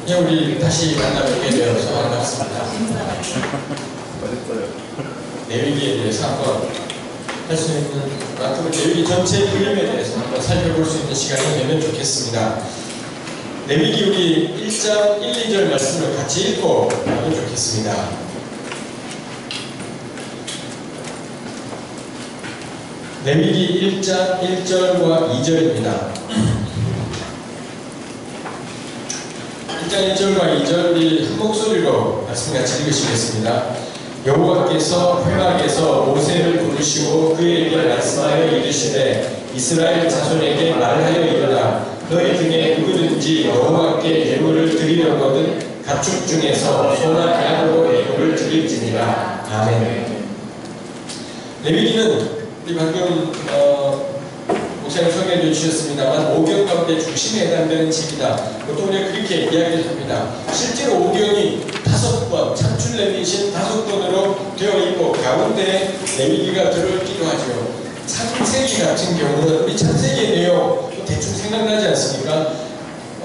예, 우리 다시 만나뵙게 되어서 반갑습니다. 레위기에 대해서 한번 할 수 있는 만큼 레위기 전체 그림에 대해서 한번 살펴볼 수 있는 시간이 되면 좋겠습니다. 레위기 우리 1장 1, 2절 말씀을 같이 읽고 하면 좋겠습니다. 레위기 1장 1절과 2절입니다. 1장 1절과 2절이 한 목소리로 말씀 같이 읽으시겠습니다. 여호와께서 회막에서 모세를 부르시고 그에게 말씀하여 이르시되 이스라엘 자손에게 말하여 이르라 너희 중에 누구든지 여호와께 예물을 드리려거든 가축 중에서 소나 양으로 예물을 드릴지니라. 아멘. 레위기는 우리 방금 목사님 소개해 주셨습니다만 오경 가운데 중심에 해당되는 집이다. 보통 우리가 그렇게 이야기를 합니다. 실제로 오경이 5번, 창출 레위기신 5번으로 되어 있고 가운데 레위기가 들어있기도 하죠. 창세기 같은 경우는 우리 창세기의 내용 대충 생각나지 않습니까?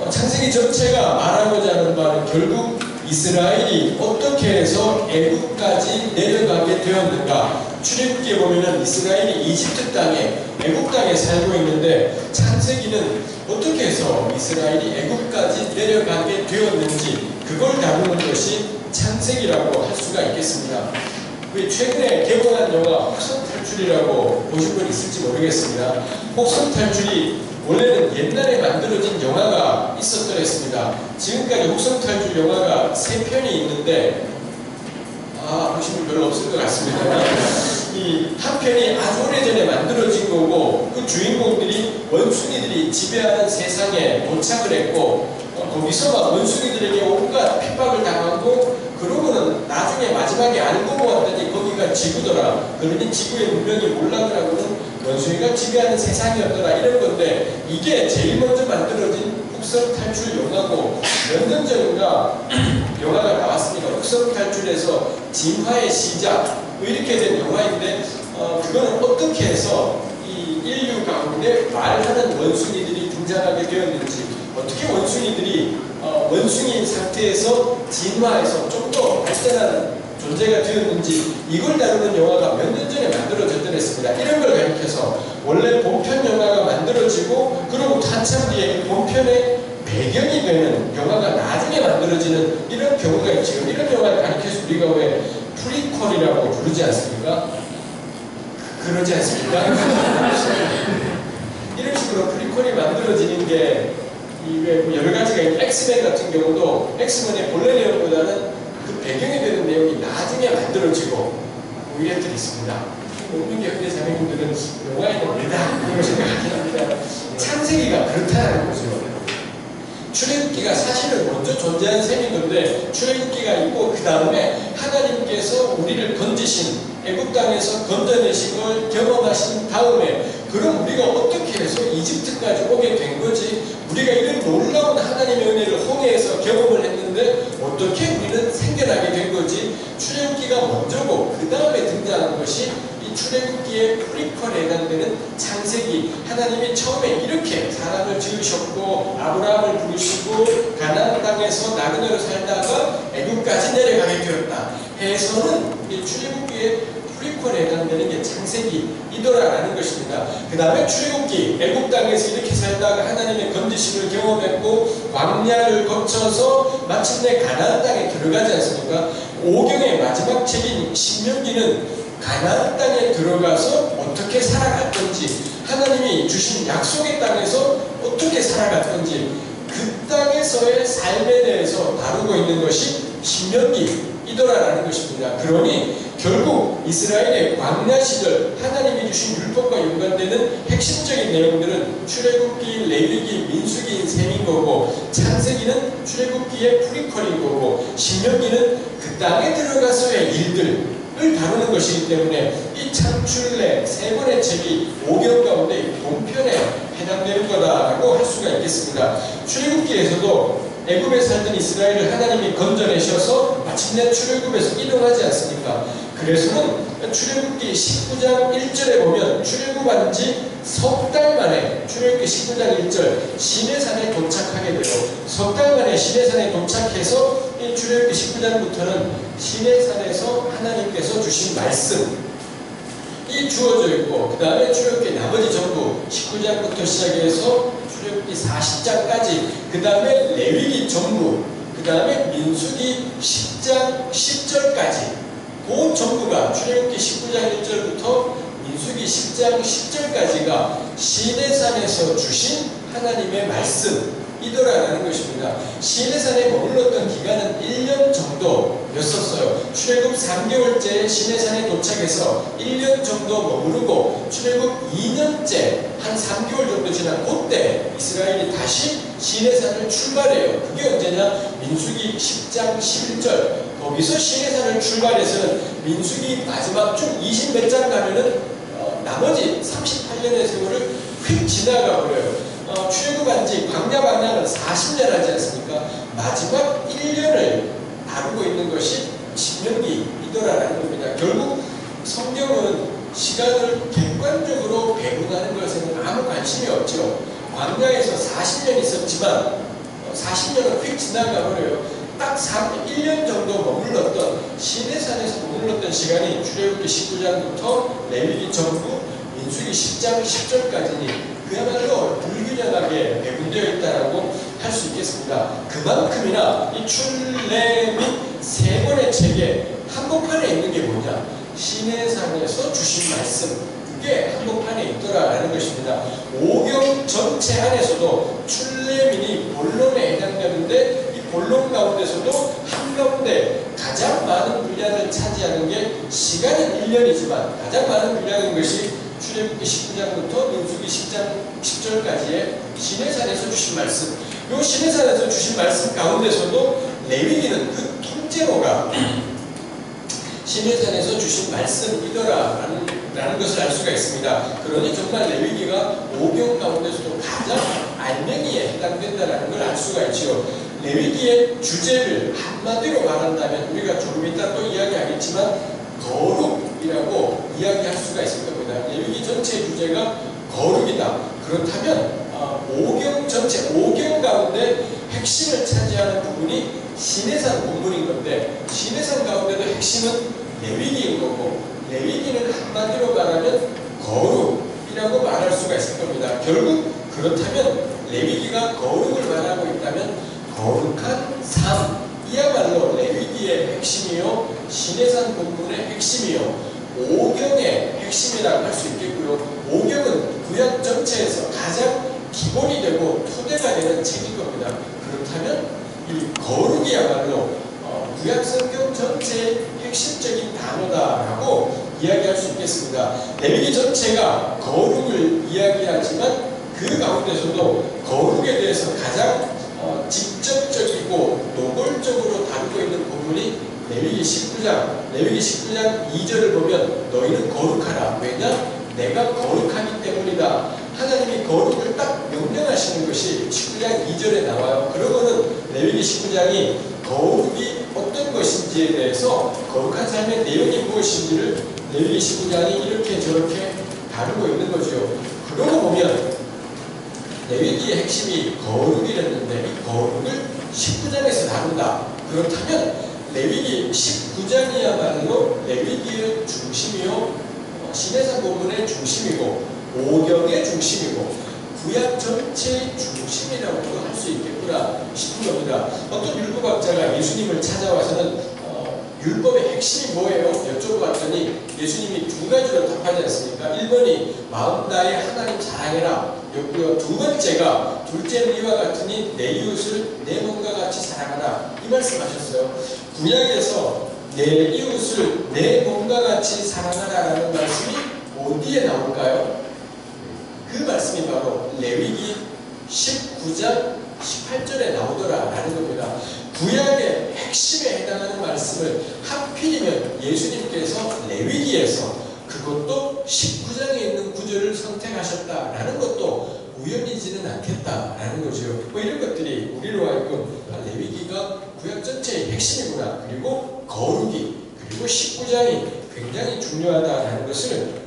창세기 전체가 말하고자 하는 바는 결국 이스라엘이 어떻게 해서 애국까지 내려가게 되었는가. 출애굽기에 보면은 이스라엘이 이집트 땅에 애국 땅에 살고 있는데 창세기는 어떻게 해서 이스라엘이 애국까지 내려가게 되었는지 그걸 다루는 것이 창세기라고 할 수가 있겠습니다. 최근에 개봉한 영화 혹성탈출이라고 보신 분 있을지 모르겠습니다. 혹성탈출이 원래는 옛날에 만들어진 영화가 있었더랬습니다. 지금까지 혹성탈출 영화가 3편이 있는데 보신 분 별로 없을 것 같습니다. 이 한 편이 아주 오래전에 만들어진 거고 그 주인공들이 원숭이들이 지배하는 세상에 도착을 했고 거기서 막 원숭이들에게 온갖 핍박을 당하고 그러고는 나중에 마지막에 알고 보았더니 거기가 지구더라. 그러니 지구의 문명이 몰락을 원숭이가 지배하는 세상이었더라. 이런 건데 이게 제일 먼저 만들어진 혹성탈출 영화고 몇 년 전인가 영화가 나왔으니까 혹성탈출에서 진화의 시작 이렇게 된 영화인데 그거는 어떻게 해서 이 인류 가운데 말하는 원숭이들이 등장하게 되었는지 어떻게 원숭이들이 원숭이인 상태에서 진화해서 좀 더 발전하는 존재가 되었는지 이걸 다루는 영화가 몇 년 전에 만들어졌더랬습니다. 이런 걸 가리켜서 원래 본편 영화가 만들어지고 그리고 한참 뒤에 본편의 배경이 되는 영화가 나중에 만들어지는 이런 경우가 있죠. 이런 영화를 가리켜서 우리가 왜 프리퀄이라고 부르지 않습니까? 그러지 않습니까? 이런 식으로 프리퀄이 만들어지는 게 여러 가지가 있고 엑스맨 같은 경우도 엑스맨의 본래 내용보다는 그 배경이 되는 내용이 나중에 만들어지고 이랬들이 있습니다. 모든 현대 자매님들은 영화에는 왜다 이런 생각하긴 합니다. 창세기가 그렇다는 거죠. 출애굽기가 사실은 먼저 존재한 셈인 건데 출애굽기가 있고 그 다음에 하나님께서 우리를 건지신 애국 땅에서 건져내신 걸 경험하신 다음에 그럼 우리가 어떻게 해서 이집트까지 오게 된 거지? 우리가 이런 놀라운 하나님의 은혜를 홍해에서 경험을 했는데 어떻게 우리는 생겨나게 된 거지? 출애굽기가 먼저고 그 다음에 등장한 것이 이 출애굽기의 프리퀄에 해당되는 창세기. 하나님이 처음에 이렇게 사람을 지으셨고 아브라함을 부르시고 가나안 땅에서 나그네로 살다가 애국까지 내려가게 되었다 해서는 이 출애굽기의 프리퀄에 해당되는 게 창세기이더라라는 것입니다. 그 다음에 출애굽기 애국 땅에서 이렇게 살다가 하나님의 건지심을 경험했고 광야를 거쳐서 마침내 가나안 땅에 들어가지 않습니까? 오경의 마지막 책인 신명기는 가나안 땅에 들어가서 어떻게 살아갈 건지 하나님이 주신 약속의 땅에서 어떻게 살아갈 건지 그 땅에서의 삶에 대해서 다루고 있는 것이 신명기이더라라는 것입니다. 그러니 결국 이스라엘의 광야 시절 하나님이 주신 율법과 연관되는 핵심적인 내용들은 출애굽기, 레위기, 민수기인 셈인 거고 창세기는 출애굽기의 프리퀄인 거고 신명기는 그 땅에 들어가서의 일들을 다루는 것이기 때문에 이 창출래 3권의 책이 오경 가운데 본편에 해당되는 거다라고 할 수가 있겠습니다. 출애굽기에서도 애굽에 살던 이스라엘을 하나님이 건져내셔서 마침내 출애굽에서 이동하지 않습니까? 그래서는 출애굽기 19장 1절에 보면 출애굽한 지 석 달 만에 출애굽기 19장 1절 시내산에 도착하게 되고 석 달 만에 시내산에 도착해서 이 출애굽기 19장부터는 시내산에서 하나님께서 주신 말씀이 주어져 있고 그 다음에 출애굽기 나머지 전부 19장부터 시작해서 출애굽기 40장까지 그 다음에 레위기 전부 그 다음에 민수기 10장 10절까지 그 전부가 출애굽기 19장 1절부터 민수기 10장 10절까지가 시내산에서 주신 하나님의 말씀이더라라는 것입니다. 시내산에 머물렀던 기간은 1년 정도였었어요. 출애굽 3개월째 시내산에 도착해서 1년 정도 머무르고 출애굽 2년째 한 3개월 정도 지난 그때 이스라엘이 다시 시내산을 출발해요. 그게 언제냐? 민수기 10장 11절 거기서 시내산을 출발해서는 민수기 마지막 쭉 20몇 장 가면은 나머지 38년의 세월을 휙 지나가 버려요. 출애굽한 지 광야 방향은 40년 하지 않습니까? 마지막 1년을 다루고 있는 것이 신명기이더라라는 겁니다. 결국 성경은 시간을 객관적으로 배분하는 것에는 아무 관심이 없죠. 광야에서 40년 있었지만 40년은 휙 지나가 버려요. 딱 1년 정도 머물렀던 시내산에서 머물렀던 시간이 출애굽기 19장부터 레위기 전부 민수기 10장 10절까지니 그야말로 불균형하게 배분되어 있다라고 할 수 있겠습니다. 그만큼이나 이 출애굽 세 권의 책에 한복판에 있는 게 뭐냐? 시내산에서 주신 말씀 그게 한복판에 있더라라는 것입니다. 오경 전체 안에서도 출애굽이 본론에 해당되는데 본론 가운데서도 한가운데 가장 많은 분량을 차지하는 게 시간은 1년이지만 가장 많은 분량인 것이 출애굽기 19장부터 민수기 10장 10절까지의 시내산에서 주신 말씀. 이 시내산에서 주신 말씀 가운데서도 레위기는 그 통째로가 시내산에서 주신 말씀이더라라는 것을 알 수가 있습니다. 그러니 정말 레위기가 오경 가운데서도 가장 알맹이에 해당된다는 걸 알 수가 있죠. 레위기의 주제를 한마디로 말한다면 우리가 조금 이따 또 이야기하겠지만 거룩이라고 이야기할 수가 있을 겁니다. 레위기 전체의 주제가 거룩이다. 그렇다면 오경 전체, 오경 가운데 핵심을 차지하는 부분이 시내산 본문인 건데 시내산 가운데도 핵심은 레위기인 거고 레위기는 한마디로 말하면 거룩이라고 말할 수가 있을 겁니다. 결국 그렇다면 레위기가 거룩을 말하고 있다면 거룩한 삶이야말로 레위기의 핵심이요 시내산 본문의 핵심이요 오경의 핵심이라고 할 수 있겠고요. 오경은 구약 전체에서 가장 기본이 되고 토대가 되는 책인 겁니다. 그렇다면 이 거룩이야말로 구약 성경 전체의 핵심적인 단어다라고 이야기할 수 있겠습니다. 레위기 전체가 거룩을 이야기하지만 그 가운데서도 거룩에 대해서 가장 직접적이고 노골적으로 다루고 있는 부분이 레위기 19장 2절을 보면 너희는 거룩하라. 왜냐? 내가 거룩하기 때문이다. 하나님이 거룩을 딱 명령하시는 것이 19장 2절에 나와요. 그러고는 레위기 19장이 거룩이 어떤 것인지에 대해서 거룩한 삶의 내용이 무엇인지를 레위기 19장이 이렇게 저렇게 다루고 있는 거죠. 그러고 보면 레위기의 핵심이 거룩이랬는데 이 거룩을 19장에서 다룬다. 그렇다면 레위기 19장이야말로 레위기의 중심이요 시내산 본문의 중심이고 오경의 중심이고 구약 전체의 중심이라고도 할 수 있겠구나 싶은 겁니다. 어떤 율법학자가 예수님을 찾아와서는 율법의 핵심이 뭐예요? 여쭤봤더니 예수님이 두 가지로 답하지 않습니까? 1번이 마음 다해 하나님 사랑해라 였고요. 두 번째가 둘째는 이와 같으니 내 이웃을 내 몸과 같이 사랑하라 이 말씀하셨어요. 구약에서 내 이웃을 내 몸과 같이 사랑하라라는 말씀이 어디에 나올까요? 그 말씀이 바로 레위기 19장 18절에 나오더라라는 겁니다. 구약의 핵심에 해당하는 말씀을 하필이면 예수님께서 레위기에서 그것도 19장에 있는 구절을 선택하셨다라는 것도 우연이지는 않겠다라는 거죠. 뭐 이런 것들이 우리로 하여금 레위기가 구약 전체의 핵심이구나. 그리고 거룩이 그리고 19장이 굉장히 중요하다라는 것을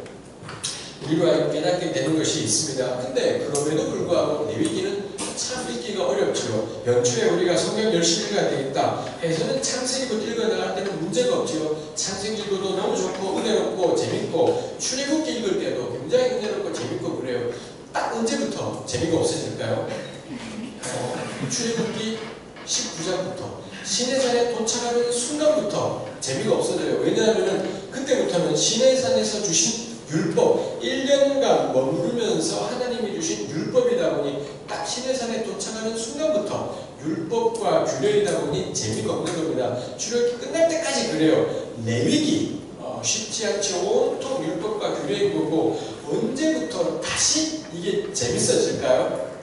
우리로 하여금 깨닫게 되는 것이 있습니다. 근데 그럼에도 불구하고 레위기는 참 읽기가 어렵죠. 연초에 우리가 성경 열심히 읽어야 되겠다 해서는 창세기부터 읽어나갈 때는 문제가 없죠. 창세기도 너무 좋고 은혜롭고 재밌고 출애굽기 읽을 때도 굉장히 은혜롭고 재밌고 그래요. 딱 언제부터 재미가 없어질까요? 출애굽기 19장부터 시내산에 도착하는 순간부터 재미가 없어져요. 왜냐하면 그때부터는 시내산에서 주신 율법, 1년간 머무르면서 하나님이 주신 율법이다 보니 딱 시내산에 도착하는 순간부터 율법과 규례이다 보니 재미가 없는 겁니다. 출애굽기 끝날 때까지 그래요. 레위기 쉽지 않죠. 온통 율법과 규례인 거고 언제부터 다시 이게 재밌어질까요?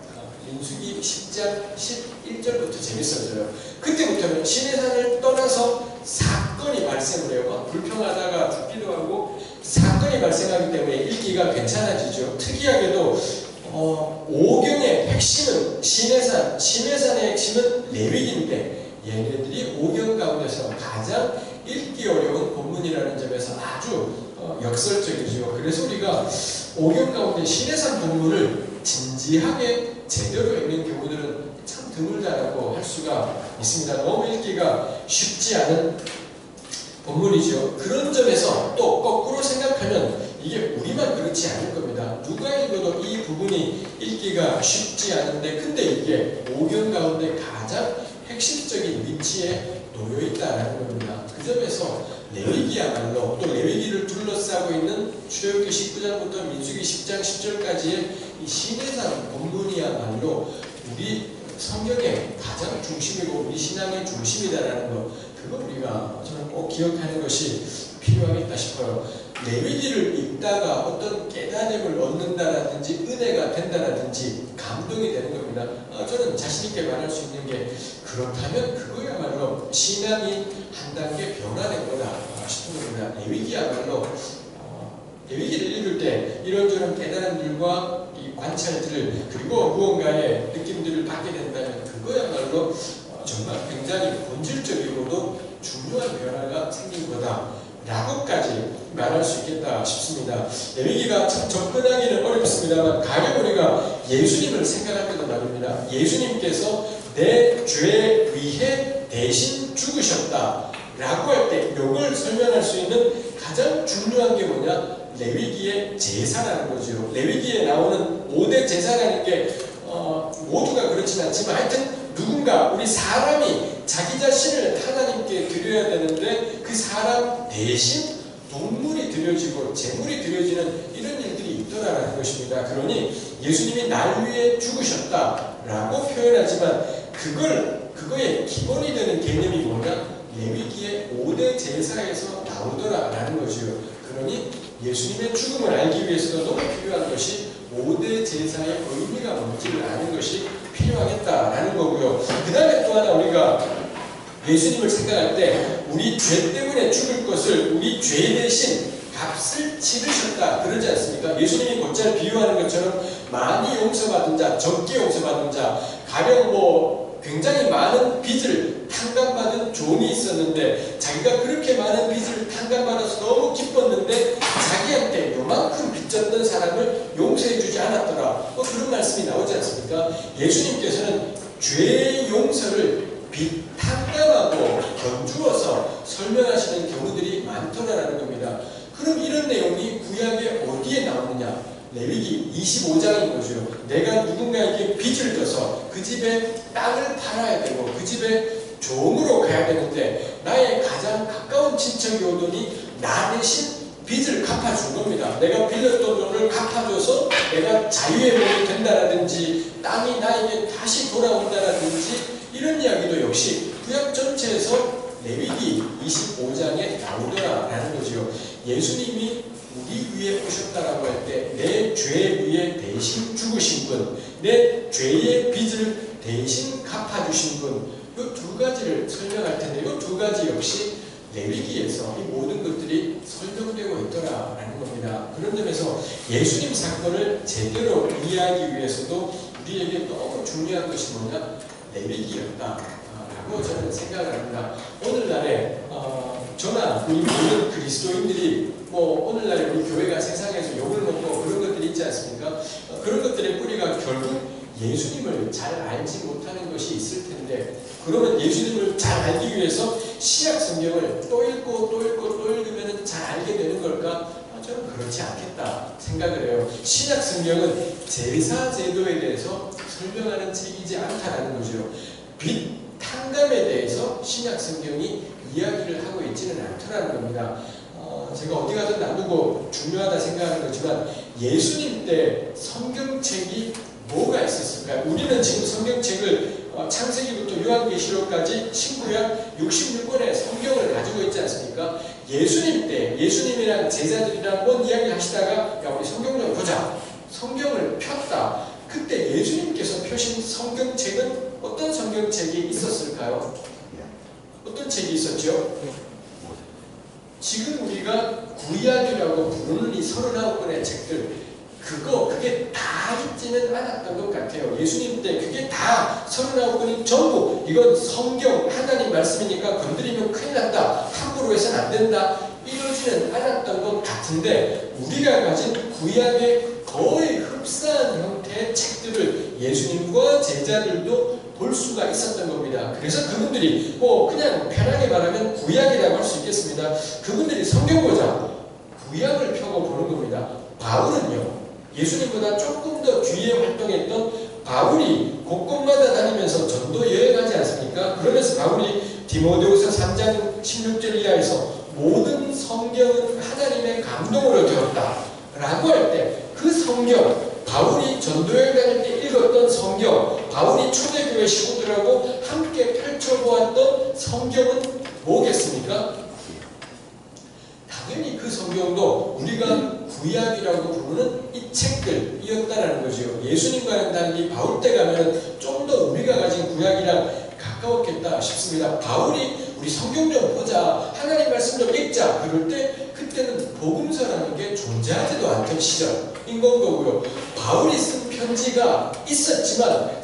민수기 10장 11절부터 재밌어져요. 그때부터는 시내산을 떠나서 사건이 발생을 해요. 불평하다가 죽기도 하고 사건이 발생하기 때문에 읽기가 괜찮아지죠. 특이하게도 오경의 핵심은 시내산의 핵심은 레위기인데 얘네들이 오경 가운데서 가장 읽기 어려운 본문이라는 점에서 아주 역설적이죠. 그래서 우리가 오경 가운데 시내산 본문을 진지하게 제대로 읽는 경우들은 참 드물다라고 할 수가 있습니다. 너무 읽기가 쉽지 않은 본문이죠. 그런 점에서 또 거꾸로 생각하면 이게 우리만 그렇지 않을 겁니다. 누가 읽어도 이 부분이 읽기가 쉽지 않은데 근데 이게 오경 가운데 가장 핵심적인 위치에 놓여있다는 겁니다. 그 점에서 레위기야말로 또 레위기를 둘러싸고 있는 출애굽기 19장부터 민수기 10장 10절까지의 이 시내산 본문이야말로 우리 성경의 가장 중심이고 우리 신앙의 중심이다라는 것, 그거 우리가 저는 꼭 기억하는 것이 필요하겠다 싶어요. 레위기를 읽다가 어떤 깨달음을 얻는다라든지 은혜가 된다라든지 감동이 되는 겁니다. 저는 자신있게 말할 수 있는 게 그렇다면 그거야말로 신앙이 한 단계 변화된 거다 싶은 겁니다. 레위기야말로 레위기를 읽을 때 이런저런 깨달음들과 이 관찰들을 그리고 무언가의 느낌들을 받게 된다면 그거야말로 정말 굉장히 본질적이고도 중요한 변화가 생긴 거다 라고까지 말할 수 있겠다 싶습니다. 레위기가 참 접근하기는 어렵습니다만 가령 우리가 예수님을 생각할 때도 말입니다. 예수님께서 내 죄 위해 대신 죽으셨다 라고 할 때 이걸 설명할 수 있는 가장 중요한 게 뭐냐? 레위기의 제사라는 거죠. 레위기에 나오는 5대 제사라는 게 모두가 그렇진 않지만 하여튼 누군가 우리 사람이 자기 자신을 하나님께 드려야 되는데 그 사람 대신 동물이 드려지고 제물이 드려지는 이런 일들이 있더라라는 것입니다. 그러니 예수님이 날 위해 죽으셨다라고 표현하지만 그거의 기본이 되는 개념이 뭐냐? 레위기의 5대 제사에서 나오더라라는 거지요. 그러니 예수님의 죽음을 알기 위해서도 너무 필요한 것이 5대 제사의 의미가 뭔지를 아는 것이 필요하겠다라는 거고요. 그 다음에 또 하나 우리가 예수님을 생각할 때 우리 죄 때문에 죽을 것을 우리 죄 대신 값을 치르셨다 그러지 않습니까? 예수님이 곧잘 비유하는 것처럼 많이 용서받은 자, 적게 용서받은 자, 가령 굉장히 많은 빚을 탕감받은 종이 있었는데 자기가 그렇게 많은 빚을 탕감받아서 너무 기뻤는데 자기한테 요만큼 빚졌던 사람을 용서해주지 않았더라. 그런 말씀이 나오지 않습니까? 예수님께서는 죄의 용서를 빚 탕감하고 견주어서 설명하시는 경우들이 많더라라는 겁니다. 그럼 이런 내용이 구약에 어디에 나오느냐? 레위기 25장인 거죠. 내가 누군가에게 빚을 져서 그 집에 땅을 팔아야 되고 그 집에 종으로 가야 되는데 나의 가장 가까운 친척이 오더니 나 대신 빚을 갚아준 겁니다. 내가 빌렸던 돈을 갚아줘서 내가 자유의 몸이 된다라든지 땅이 나에게 다시 돌아온다라든지 이런 이야기도 역시 구약 전체에서 레위기 25장에 나오더라라는 거죠. 예수님이 우리 위에 오셨다라고 할 때 내 죄 위에 대신 죽으신 분, 내 죄의 빚을 대신 갚아주신 분, 이 두 가지를 설명할 텐데 이 두 가지 역시 레위기에서 이 모든 것들이 설명되고 있더라라는 겁니다. 그런 점에서 예수님 사건을 제대로 이해하기 위해서도 우리에게 너무 중요한 것이 뭐냐? 레위기였다라고 저는 생각을 합니다. 오늘날에 저나 우리 모든 그리스도인들이 뭐 오늘날 우리 교회가 세상에서 욕을 먹고 그런 것들이 있지 않습니까? 그런 것들의 뿌리가 결국 예수님을 잘 알지 못하는 것이 있을 텐데, 그러면 예수님을 잘 알기 위해서 신약 성경을 또 읽고 또 읽고 또 읽으면 잘 알게 되는 걸까? 저는 그렇지 않겠다 생각을 해요. 신약 성경은 제사 제도에 대해서 설명하는 책이지 않다라는 거죠. 빛 탕감에 대해서 신약 성경이 이야기를 하고 있지는 않더라는 겁니다. 제가 어디 가든 놔두고 중요하다 생각하는 거지만 예수님 때 성경책이 뭐가 있었을까요? 우리는 지금 성경책을 창세기부터 요한계시록까지 신구약 66권의 성경을 가지고 있지 않습니까? 예수님 때 예수님이랑 제자들이랑 뭔 이야기를 하시다가 야 우리 성경 좀 보자. 성경을 폈다. 그때 예수님께서 펴신 성경책은 어떤 성경책이 있었을까요? 어떤 책이 있었죠? 지금 우리가 구약이라고 부르는 이 39권의 책들, 그게 다 있지는 않았던 것 같아요. 예수님 때 그게 다 39권이 전부 이건 성경 하나님 말씀이니까 건드리면 큰일 난다, 함부로 해서는 안 된다, 이러지는 않았던 것 같은데, 우리가 가진 구약의 거의 흡사한 형태의 책들을 예수님과 제자들도 볼 수가 있었던 겁니다. 그래서 그분들이 그냥 편하게 말하면 구약이라고 할 수 있겠습니다. 그분들이 성경 보자 구약을 펴고 보는 겁니다. 바울은요, 예수님보다 조금 더 뒤에 활동했던 바울이 곳곳마다 다니면서 전도 여행하지 않습니까? 그러면서 바울이 디모데후서 3장 16절 이하에서 모든 성경은 하나님의 감동으로 되었다 라고 할 때, 그 성경, 바울이 전도여행 다닐 때 읽었던 성경, 바울이 초대교회 식구들하고 함께 펼쳐보았던 성경은 뭐겠습니까? 당연히 그 성경도 우리가 구약이라고 부르는 이 책들이었다는 거죠. 예수님과는 달리 바울 때 가면 좀 더 우리가 가진 구약이랑 가까웠겠다 싶습니다. 바울이 우리 성경 좀 보자, 하나님 말씀 좀 읽자, 그럴 때 그때는 복음서라는 게 존재하지도 않던 시절인 거고요. 바울이 쓴 편지가 있었지만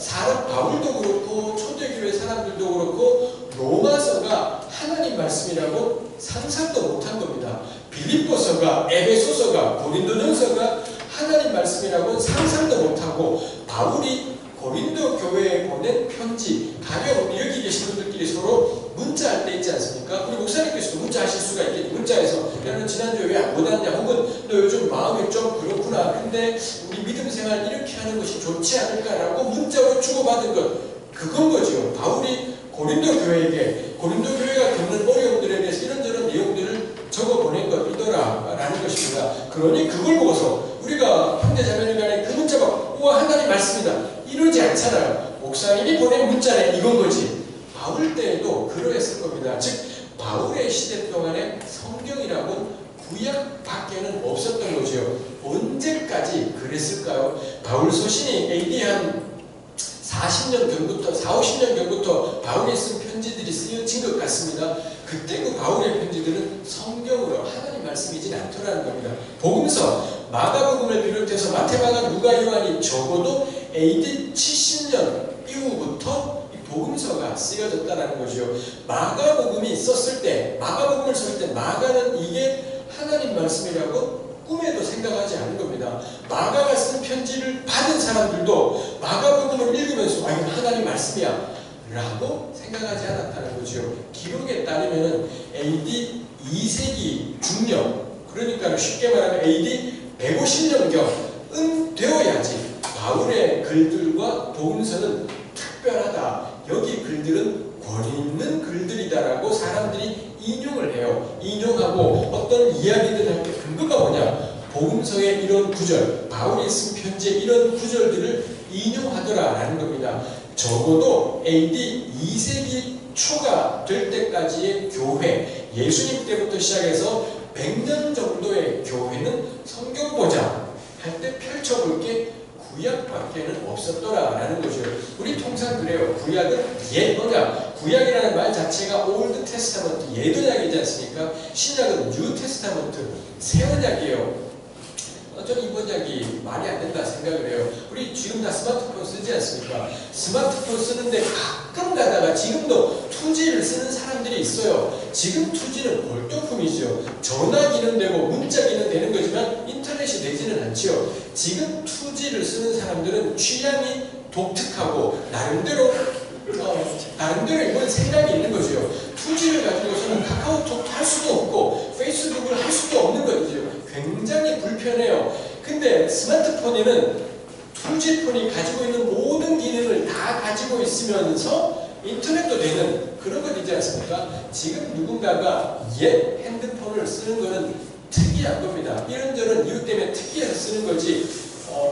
바울도 그렇고 초대교회 사람들도 그렇고 로마서가 하나님 말씀이라고 상상도 못한 겁니다. 빌립보서가, 에베소서가, 고린도전서가 하나님 말씀이라고 상상도 못하고, 바울이 고린도 교회에 보낸 편지, 가령 여기 계신 분들끼리 서로 문자할 때 있지 않습니까? 우리 목사님께서도 문자하실 수가 있겠죠. 문자에서 야, 너 지난주에 왜 안 보았냐, 혹은 너 요즘 마음이 좀 그렇구나, 근데 우리 믿음 생활 이렇게 하는 것이 좋지 않을까라고 문자로 주고받은 것, 그건 거죠. 바울이 고린도 교회에게 고린도 교회가 겪는 어려움들에 대해서 이런저런 내용들을 적어 보낸 것이더라 라는 것입니다. 그러니 그걸 보고서 우리가 형제자매들 간에 그 문자 막 우와 하나님 말씀이다 이러지 않잖아요. 목사님이 보낸 문자네, 이건 거지. 바울 때에도 그러했을 겁니다. 즉 바울의 시대 동안에 성경이라고 구약 밖에는 없었던 거죠. 언제까지 그랬을까요? 바울 서신이 AD 한 40년 전부터, 50년 전부터 바울이 쓴 편지들이 쓰여진 것 같습니다. 그때 그 바울의 편지들은 성경으로 하나님 말씀이진 않더라는 겁니다. 복음서, 마가복음을 비롯해서 마태, 마가, 누가, 요한이 적어도 AD 70년 이후부터 이 복음서가 쓰여졌다는 거죠. 마가복음이 썼을 때, 마가복음을 썼을 때 마가는 이게 하나님 말씀이라고 꿈에도 생각하지 않은 겁니다. 마가가 쓴 편지를 받은 사람들도 마가복음을 읽으면서 아, 이건 하나님 말씀이야 라고 생각하지 않았다는 거죠. 기록에 따르면 AD 2세기 중년, 그러니까 쉽게 말하면 AD 150년경은 되어야지 바울의 글들과 복음서는 특별하다, 여기 글들은 권위 있는 글들이다라고 사람들이 인용을 해요. 인용하고 어떤 이야기들 할 때 근거가 뭐냐? 복음서의 이런 구절, 바울이 쓴 편지의 이런 구절들을 인용하더라라는 겁니다. 적어도 AD 2세기 초가 될 때까지의 교회, 예수님 때부터 시작해서 100년 정도의 교회는 성경 보자 할 때 펼쳐볼 게 구약밖에는 없었더라라는 거죠. 우리 통상 그래요. 구약은 뭐냐? 구약이라는 말 자체가 올드 테스타먼트, 예언약이지 않습니까? 신약은 뉴 테스타먼트, 새 언약이에요. 저는 이번 이야기 말이 안 된다 생각을 해요. 우리 지금 다 스마트폰 쓰지 않습니까? 스마트폰 쓰는데 가끔 가다가 지금도 투지를 쓰는 사람들이 있어요. 지금 투지는 골동품이죠. 전화기는 되고 문자기는 되는 거지만 인터넷이 되지는 않죠. 지금 투지를 쓰는 사람들은 취향이 독특하고 나름대로 이건 생각이 있는 거죠. 투지를 가지고서는 카카오톡 할 수도 없고 페이스북을 할 수도 없는 거죠. 굉장히 불편해요. 근데 스마트폰에는 투지폰이 가지고 있는 모든 기능을 다 가지고 있으면서 인터넷도 되는 그런 것 있지 않습니까? 지금 누군가가 옛 핸드폰을 쓰는 거는 특이한 겁니다. 이런저런 이유 때문에 특이해서 쓰는 거지,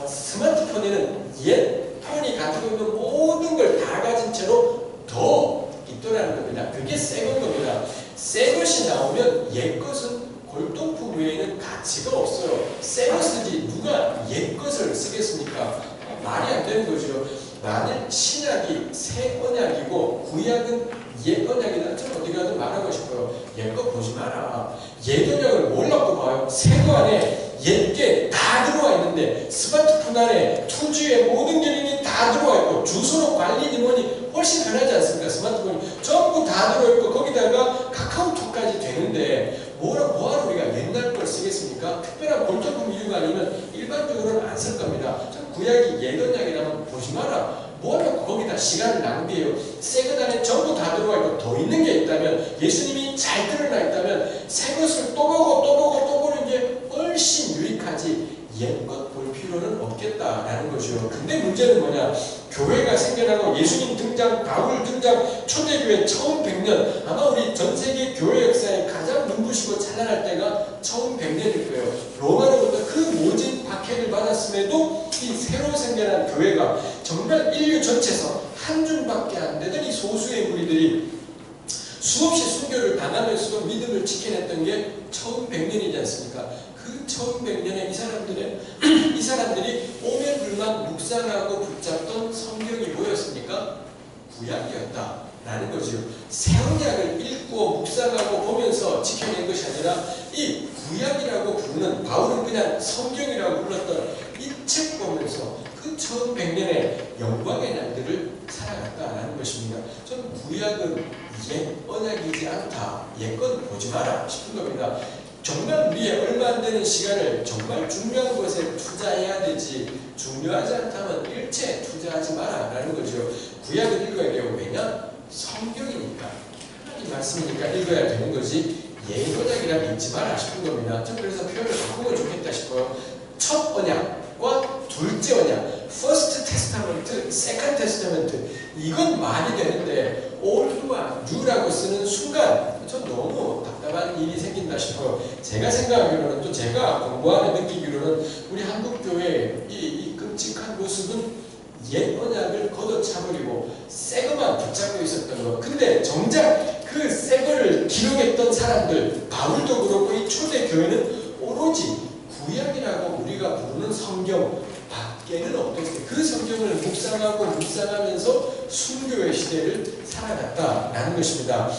스마트폰에는 옛 폰이 가지고 있는 모든 걸 다 가진 채로 더 있더라는 겁니다. 그게 새 건 겁니다. 새 것이 나오면 옛 것은 골동품 외에는 가치가 없어요. 새 거 쓰지 누가 옛 것을 쓰겠습니까? 말이 안 되는 거죠. 만일 신약이 새 언약이고 구약은 옛 언약이다. 저는 어디 가든 말하고 싶어요. 옛 거 보지 마라. 옛 언약을 뭘라고 봐요? 새 거 안에 옛게 다 들어와 있는데, 스마트폰 안에 투지의 모든 기능이 다 들어와 있고, 주소록 관리니 뭐니 훨씬 편하지 않습니까? 스마트폰이 전부 다 들어있고 거기다가 카카오톡까지 되는데 뭐하러 우리가 옛날 걸 쓰겠습니까? 특별한 골동품 이유가 아니면 일반적으로는 안 쓸 겁니다. 구약이 옛 언약이라면 보지 마라. 뭐하러 거기다 시간을 낭비해요. 새 것 안에 전부 다 들어와 있고 더 있는 게 있다면, 예수님이 잘 드러나 있다면 새 것을 또 보고 보는 게 훨씬 유익하지 옛것 볼 필요는 없겠다라는 거죠. 근데 문제는 뭐냐? 교회가 생겨나고 예수님 등장, 바울 등장, 초대교회 처음 100년, 아마 우리 전세계 교회 역사에 가장 눈부시고 찬란할 때가 처음 100년일 거예요. 로마로부터 그 모진 박해를 받았음에도 이 새로 생겨난 교회가 정말 인류 전체에서 한 줌밖에 안 되던 이 소수의 무리들이 수없이 순교를 당하면서도 믿음을 지켜냈던 게 처음 100년이지 않습니까? 그 처음 100년에 이 사람들이 오매불만 묵상하고 붙잡던 성경이 뭐였습니까? 구약이었다라는 거죠. 새 언약을 읽고 묵상하고 보면서 지켜낸 것이 아니라 이 구약이라고 부르는, 바울은 그냥 성경이라고 불렀던 이 책 보면서 그 처음 100년의 영광의 날들을 살아갔다라는 것입니다. 저는 구약은 옛 언약이지 않다, 옛건 보지 마라 싶은 겁니다. 정말 우리의 얼마 안 되는 시간을 정말 중요한 것에 투자해야 되지, 중요하지 않다면 일체 투자하지 마라 라는 거죠. 구약을 읽어야 돼요. 왜냐? 성경이니까, 하나님 말씀이니까 읽어야 되는 거지, 옛 언약이라면 읽지 마라 싶은 겁니다. 전 그래서 표현을 바꾸면 좋겠다 싶어요. 첫 언약과 둘째 언약, First Testament, Second Testament, 이건 말이 되는데 Old와 New라고 쓰는 순간 전 너무 답답한 일이 생긴다 싶어요. 제가 생각하기로는, 또 제가 공부하며 느끼기로는 우리 한국교회의 이 끔찍한 모습은 옛 언약을 걷어차버리고 새 것만 붙잡고 있었던 거. 근데 정작 그 새 거를 기록했던 사람들, 바울도 그렇고 이 초대교회는 오로지 구약이라고 우리가 부르는 성경 밖에는 없었어요. 그 성경을 묵상하면서 순교의 시대를 살아갔다라는 것입니다.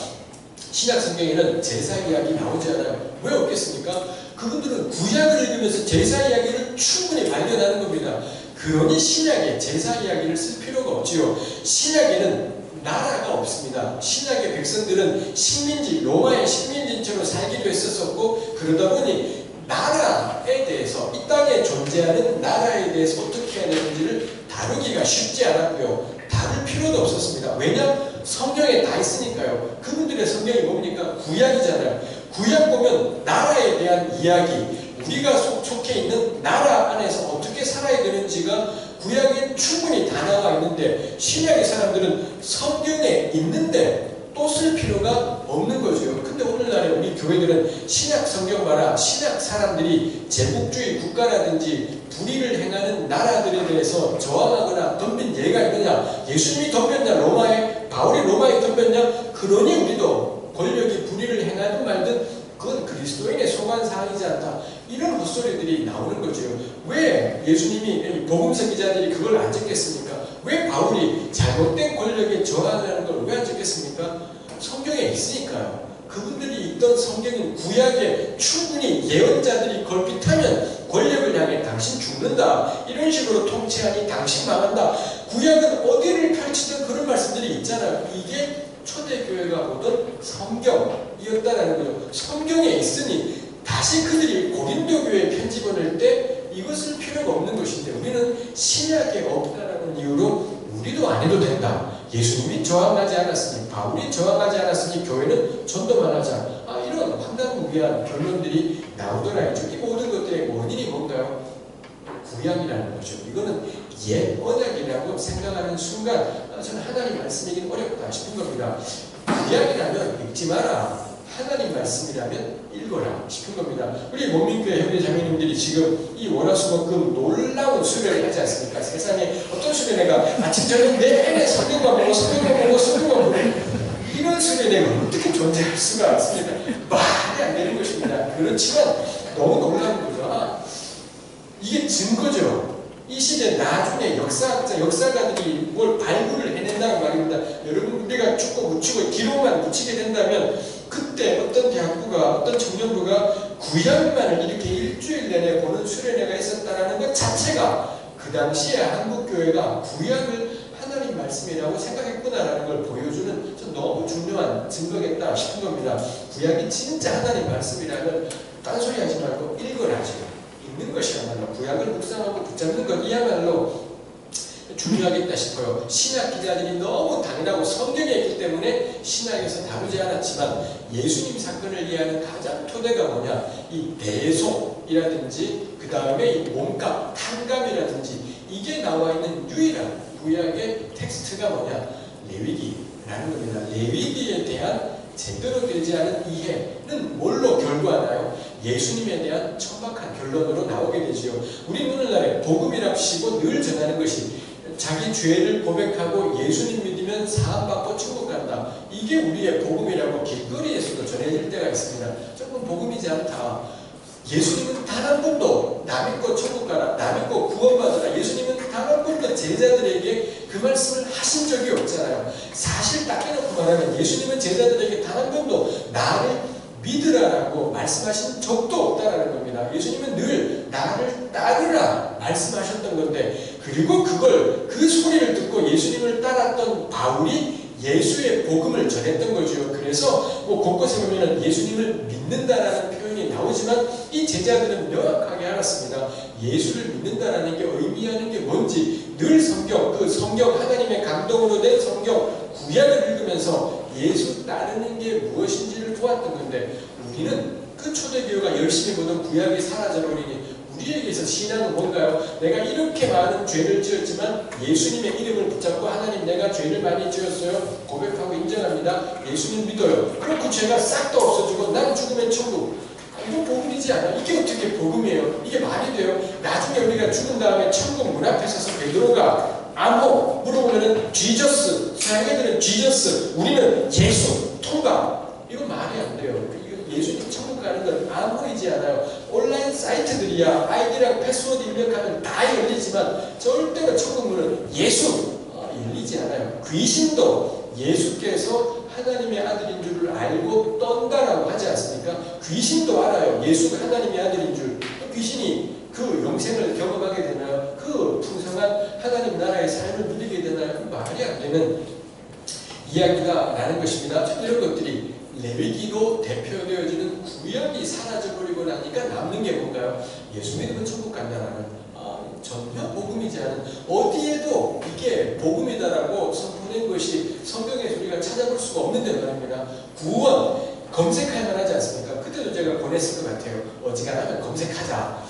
신약 성경에는 제사 이야기 나오지 않아요. 왜 없겠습니까? 그분들은 구약을 읽으면서 제사 이야기를 충분히 발견하는 겁니다. 그러니 신약에 제사 이야기를 쓸 필요가 없지요. 신약에는 나라가 없습니다. 신약의 백성들은 식민지, 로마의 식민지처럼 살기도 했었고, 그러다 보니 나라에 대해서, 이 땅에 존재하는 나라에 대해서 어떻게 해야 되는지를 다루기가 쉽지 않았고요. 다룰 필요도 없었습니다. 왜냐? 성경에 다 있으니까요. 그분들의 성경이 뭡니까? 구약이잖아요. 구약 보면 나라에 대한 이야기, 우리가 속해 있는 나라 안에서 어떻게 살아야 되는지가 구약에 충분히 다 나와 있는데, 신약의 사람들은 성경에 있는데 또 쓸 필요가 없는 거죠. 근데 오늘날에 우리 교회들은 신약 성경 봐라, 신약 사람들이 제국주의 국가라든지 불의를 행하는 나라들에 대해서 저항하거나 덤빈 예가 있느냐? 예수님이 덤볐냐? 로마에? 바울이 로마에 덤볐냐? 그러니 우리도 권력이 불의를 행하든 말든 그건 그리스도인의 소관사항이지 않다, 이런 헛소리들이 나오는 거죠. 왜 예수님이, 복음서 기자들이 그걸 안 적겠습니까? 왜 바울이 잘못된 권력에 저항하는 걸 왜 안 적겠습니까? 성경에 있으니까요. 그분들이 읽던 성경은 구약에 충분히 예언자들이 걸핏하면 권력을 향해 당신 죽는다, 이런 식으로 통치하니 당신 망한다, 구약은 어디를 펼치든 그런 말씀들이 있잖아요. 이게 초대교회가 보던 성경이었다라는 거죠. 성경에 있으니 다시 그들이 고린도 교회에 편지 보낼 때 이것을 필요가 없는 것인데 우리는 신약에 없다라는 이유로 우리도 안 해도 된다. 예수님이 저항하지 않았으니, 바울이 저항하지 않았으니 교회는 전도만 하자. 이런 황당무계한 결론들이 나오더라죠. 이 모든 것들의 원인이 뭔가요? 구약이라는 거죠. 이거는 옛 언약이라고 생각하는 순간 저는 하나님 말씀이긴 어렵다 싶은 겁니다. 구약이라면 읽지 마라. 하나님 말씀이라면 읽어라 싶은 겁니다. 우리 목민교회 형제 자매님들이 지금 이 월화수목금 놀라운 수련을 하지 않습니까? 세상에 어떤 수련회가 아침 저녁 내내 성경만 보고 성경만 보고 이런 수련회가 어떻게 존재할 수가 없습니다. 말이 안 되는 것입니다. 그렇지만 너무 놀라운 거죠. 이게 증거죠. 이 시대 나중에 역사가들이 뭘 발굴을 해낸다고 말입니다. 여러분 우리가 축구 묻히고 기록만 묻히게 된다면 그때 어떤 대학부가 어떤 청년부가 구약만을 이렇게 일주일 내내 보는 수련회가 있었다는 것 자체가 그 당시에 한국교회가 구약을 하나님 말씀이라고 생각했구나라는 걸 보여주는 너무 중요한 증거겠다 싶은 겁니다. 구약이 진짜 하나님 말씀이라면 딴소리 하지 말고 읽어라죠. 읽는 것이야말로 구약을 묵상하고 붙잡는 것 이야말로 중요하겠다 싶어요. 신약 기자들이 너무 당연하고 성경에 있기 때문에 신약에서 다루지 않았지만 예수님 사건을 이해하는 가장 토대가 뭐냐? 이 대속이라든지 그 다음에 이 몸값, 탕감이라든지 이게 나와 있는 유일한 구약의 텍스트가 뭐냐? 레위기라는 겁니다. 레위기에 대한 제대로 되지 않은 이해는 뭘로 결과하나요? 예수님에 대한 천박한 결론으로 나오게 되지요. 우리 오늘날에 복음이랍시고 늘 전하는 것이 자기 죄를 고백하고 예수님 믿으면 사함받고 천국 간다. 이게 우리의 복음이라고 길거리에서도 전해질 때가 있습니다. 조금 복음이지 않다. 예수님은 단 한 번도 나 믿고 천국 가라, 나 믿고 구원받으라. 예수님은 단 한 번도 제자들에게 그 말씀을 하신 적이 없잖아요. 사실 딱 해놓고 말하면 예수님은 제자들에게 단 한 번도 나를 믿으라라고 말씀하신 적도 없다라는 겁니다. 예수님은 늘 나를 따르라 말씀하셨던 건데, 그리고 그 소리를 듣고 예수님을 따랐던 바울이 예수의 복음을 전했던 거죠. 그래서 곳곳에 보면 예수님을 믿는다라는 표현이 나오지만 이 제자들은 명확하게 알았습니다. 예수를 믿는다라는 게 의미하는 게 뭔지 늘 성경 하나님의 감동으로 된 성경 구약을 읽으면서 예수 따르는 게 무엇인지를 보았던 건데, 우리는 그 초대교회가 열심히 보던 구약이 사라져버리니 우리에게서 신앙은 뭔가요? 내가 이렇게 많은 죄를 지었지만 예수님의 이름을 붙잡고 하나님 내가 죄를 많이 지었어요. 고백하고 인정합니다. 예수님 믿어요. 그럼 그 죄가 싹 다 없어지고 난 죽으면 천국. 이거 복음이지 않아? 이게 어떻게 복음이에요? 이게 말이 돼요? 나중에 우리가 죽은 다음에 천국 문 앞에 서서 베드로가 아무 물어보면은 지저스, 서양애들은 지저스, 우리는 예수, 통과. 이거 말이 안 돼요. 예수님 천국 가는 건 아무이지 않아요. 온라인 사이트들이야 아이디랑 패스워드 입력하면 다 열리지만 절대로 천국 문은 예수 열리지 않아요. 귀신도 예수께서 하나님의 아들인 줄을 알고 떤다라고 하지 않습니까? 귀신도 알아요. 예수가 하나님의 아들인 줄. 귀신이 그 영생을 경험하게 되나요? 그 풍성한 하나님 나라의 삶을 누리게 되나요? 말이 안 되는 이야기가 나는 것입니다. 이런 것들이 레위기로 대표되어지는 구약이 사라져버리고 나니까 남는 게 뭔가요? 예수 믿으면 천국 간다라는 전혀 복음이지 않은, 어디에도 이게 복음이다라고 선포된 것이 성경에서 우리가 찾아볼 수가 없는데 말입니다. 구원 검색할 만하지 않습니까? 그때도 제가 보냈을 것 같아요. 어지간하면 검색하자.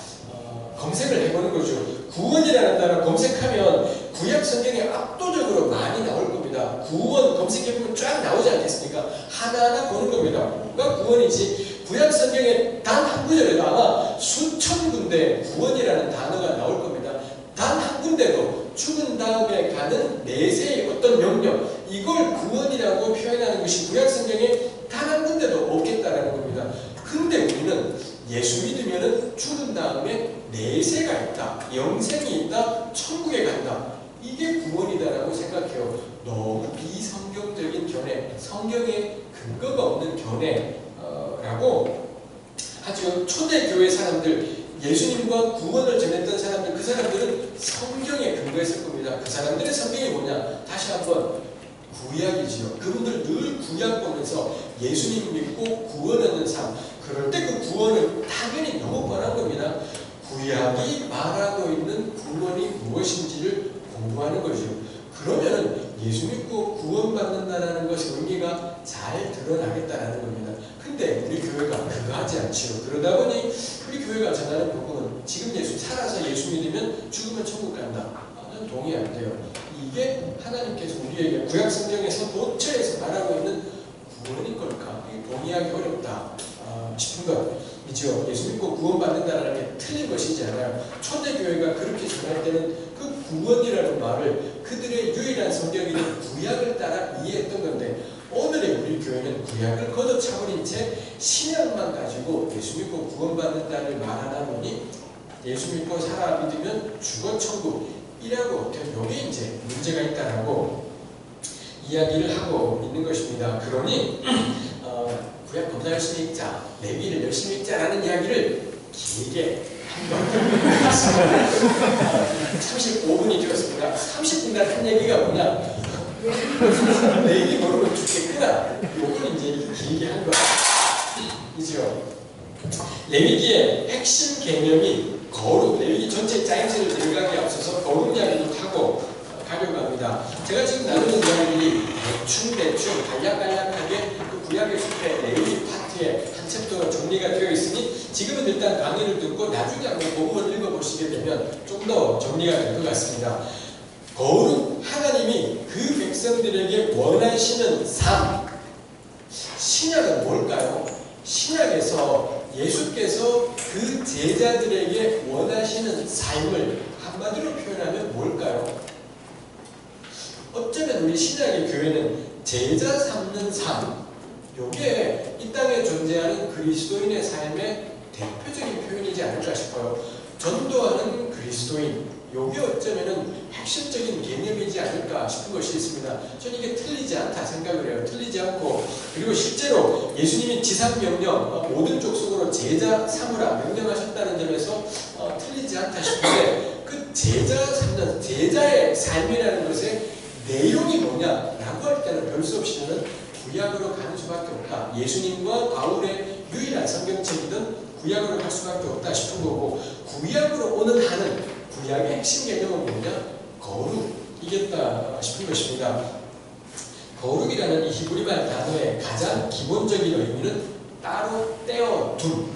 검색을 해보는 거죠. 구원이라는 단어 검색하면 구약 성경에 압도적으로 많이 나올 겁니다. 구원 검색해보면 쫙 나오지 않겠습니까? 하나하나 보는 겁니다. 뭐가 구원이지? 구약 성경에 단 한 구절에도 아마 수천 군데 구원이라는 단어가 나올 겁니다. 단 한 군데도 죽은 다음에 가는 내세의 어떤 명령, 이걸 구원이라고 표현하는 것이 구약 성경에 단 한 군데도 없겠다라는 겁니다. 근데 우리는 예수 믿으면 죽은 다음에 내세가 있다, 영생이 있다, 천국에 간다. 이게 구원이다라고 생각해요. 너무 비성경적인 견해, 성경에 근거가 없는 견해라고 하죠. 초대교회 사람들, 예수님과 구원을 전했던 사람들, 그 사람들은 성경에 근거했을 겁니다. 그 사람들의 성경이 뭐냐? 다시 한번 구약이지요. 그분들 늘 구약 보면서 예수님 믿고 구원 얻는 삶. 그럴 때 그 구원은 당연히 너무 뻔한 겁니다. 구약이 말하고 있는 구원이 무엇인지를 공부하는 거죠. 그러면은 예수 믿고 구원받는다는 것의 의미가 잘 드러나겠다는 겁니다. 근데 우리 교회가 그거 하지 않지요. 그러다 보니 우리 교회가 전하는 복음은 지금 예수 살아서 예수 믿으면 죽으면 천국 간다. 저는 동의 안 돼요. 이게 하나님께서 우리에게 구약 성경에서 도처에서 말하고 있는 구원인 걸까? 이게 동의하기 어렵다 싶은 것이죠. 예수 믿고 구원받는다는 게 틀린 것이지 않아요. 초대교회가 그렇게 전할 때는 그 구원이라는 말을 그들의 유일한 성경인 구약을 따라 이해했던 건데, 오늘의 우리 교회는 구약을 걷어차버린 채 신약만 가지고 예수 믿고 구원받는다를 말하다 보니 예수 믿고 살아 믿으면 죽어 천국이라고 여기에 이제 문제가 있다라고 이야기를 하고 있는 것입니다. 그러니 구약 겁나 열심히 읽자, 레위기를 열심히 읽자라는 이야기를 길게 한번 35분이 되었습니다. 30분간 한 얘기가 뭐냐? 레위기 모르면 죽겠구나. 요걸 이제 길게 한 거이죠. 레위기의 핵심 개념이 거룩, 레위기 전체 짜임새를 들어가기 앞서서 거룩 이야기도 하고 가려고 합니다. 제가 지금 나누는 이야기들이 대충 간략간략하게 그 구약의 숲에 레위기 파트에 한 챕터가 정리가 되어 있으니 지금은 일단 강의를 듣고 나중에 한번 복음을 읽어보시게 되면 좀 더 정리가 될 것 같습니다. 거룩, 하나님이 그 백성들에게 원하시는 삶. 신약은 뭘까요? 신약에서 예수께서 그 제자들에게 원하시는 삶을 한마디로 표현하면 뭘까요? 어쩌면 우리 신약의 교회는 제자 삼는 삶, 요게 이 땅에 존재하는 그리스도인의 삶의 대표적인 표현이지 않을까 싶어요. 전도하는 그리스도인, 요게 어쩌면은 핵심적인 개념이지 않을까 싶은 것이 있습니다. 저는 이게 틀리지 않다 생각을 해요. 틀리지 않고, 그리고 실제로 예수님이 지상명령 모든 족속으로 제자 삼으라 명령하셨다는 점에서 틀리지 않다 싶은데, 그 제자 삼는 제자의 삶이라는 것의 내용이 뭐냐라고 할 때는 별 수 없이 저는 구약으로 가는 수밖에 없다. 예수님과 바울의 유일한 성경책이든 구약으로 갈 수밖에 없다 싶은 거고, 구약으로 오는 한은 구약의 핵심 개념은 뭐냐? 거룩이겠다 싶은 것입니다. 거룩이라는 이 히브리말 단어의 가장 기본적인 의미는 따로 떼어둠,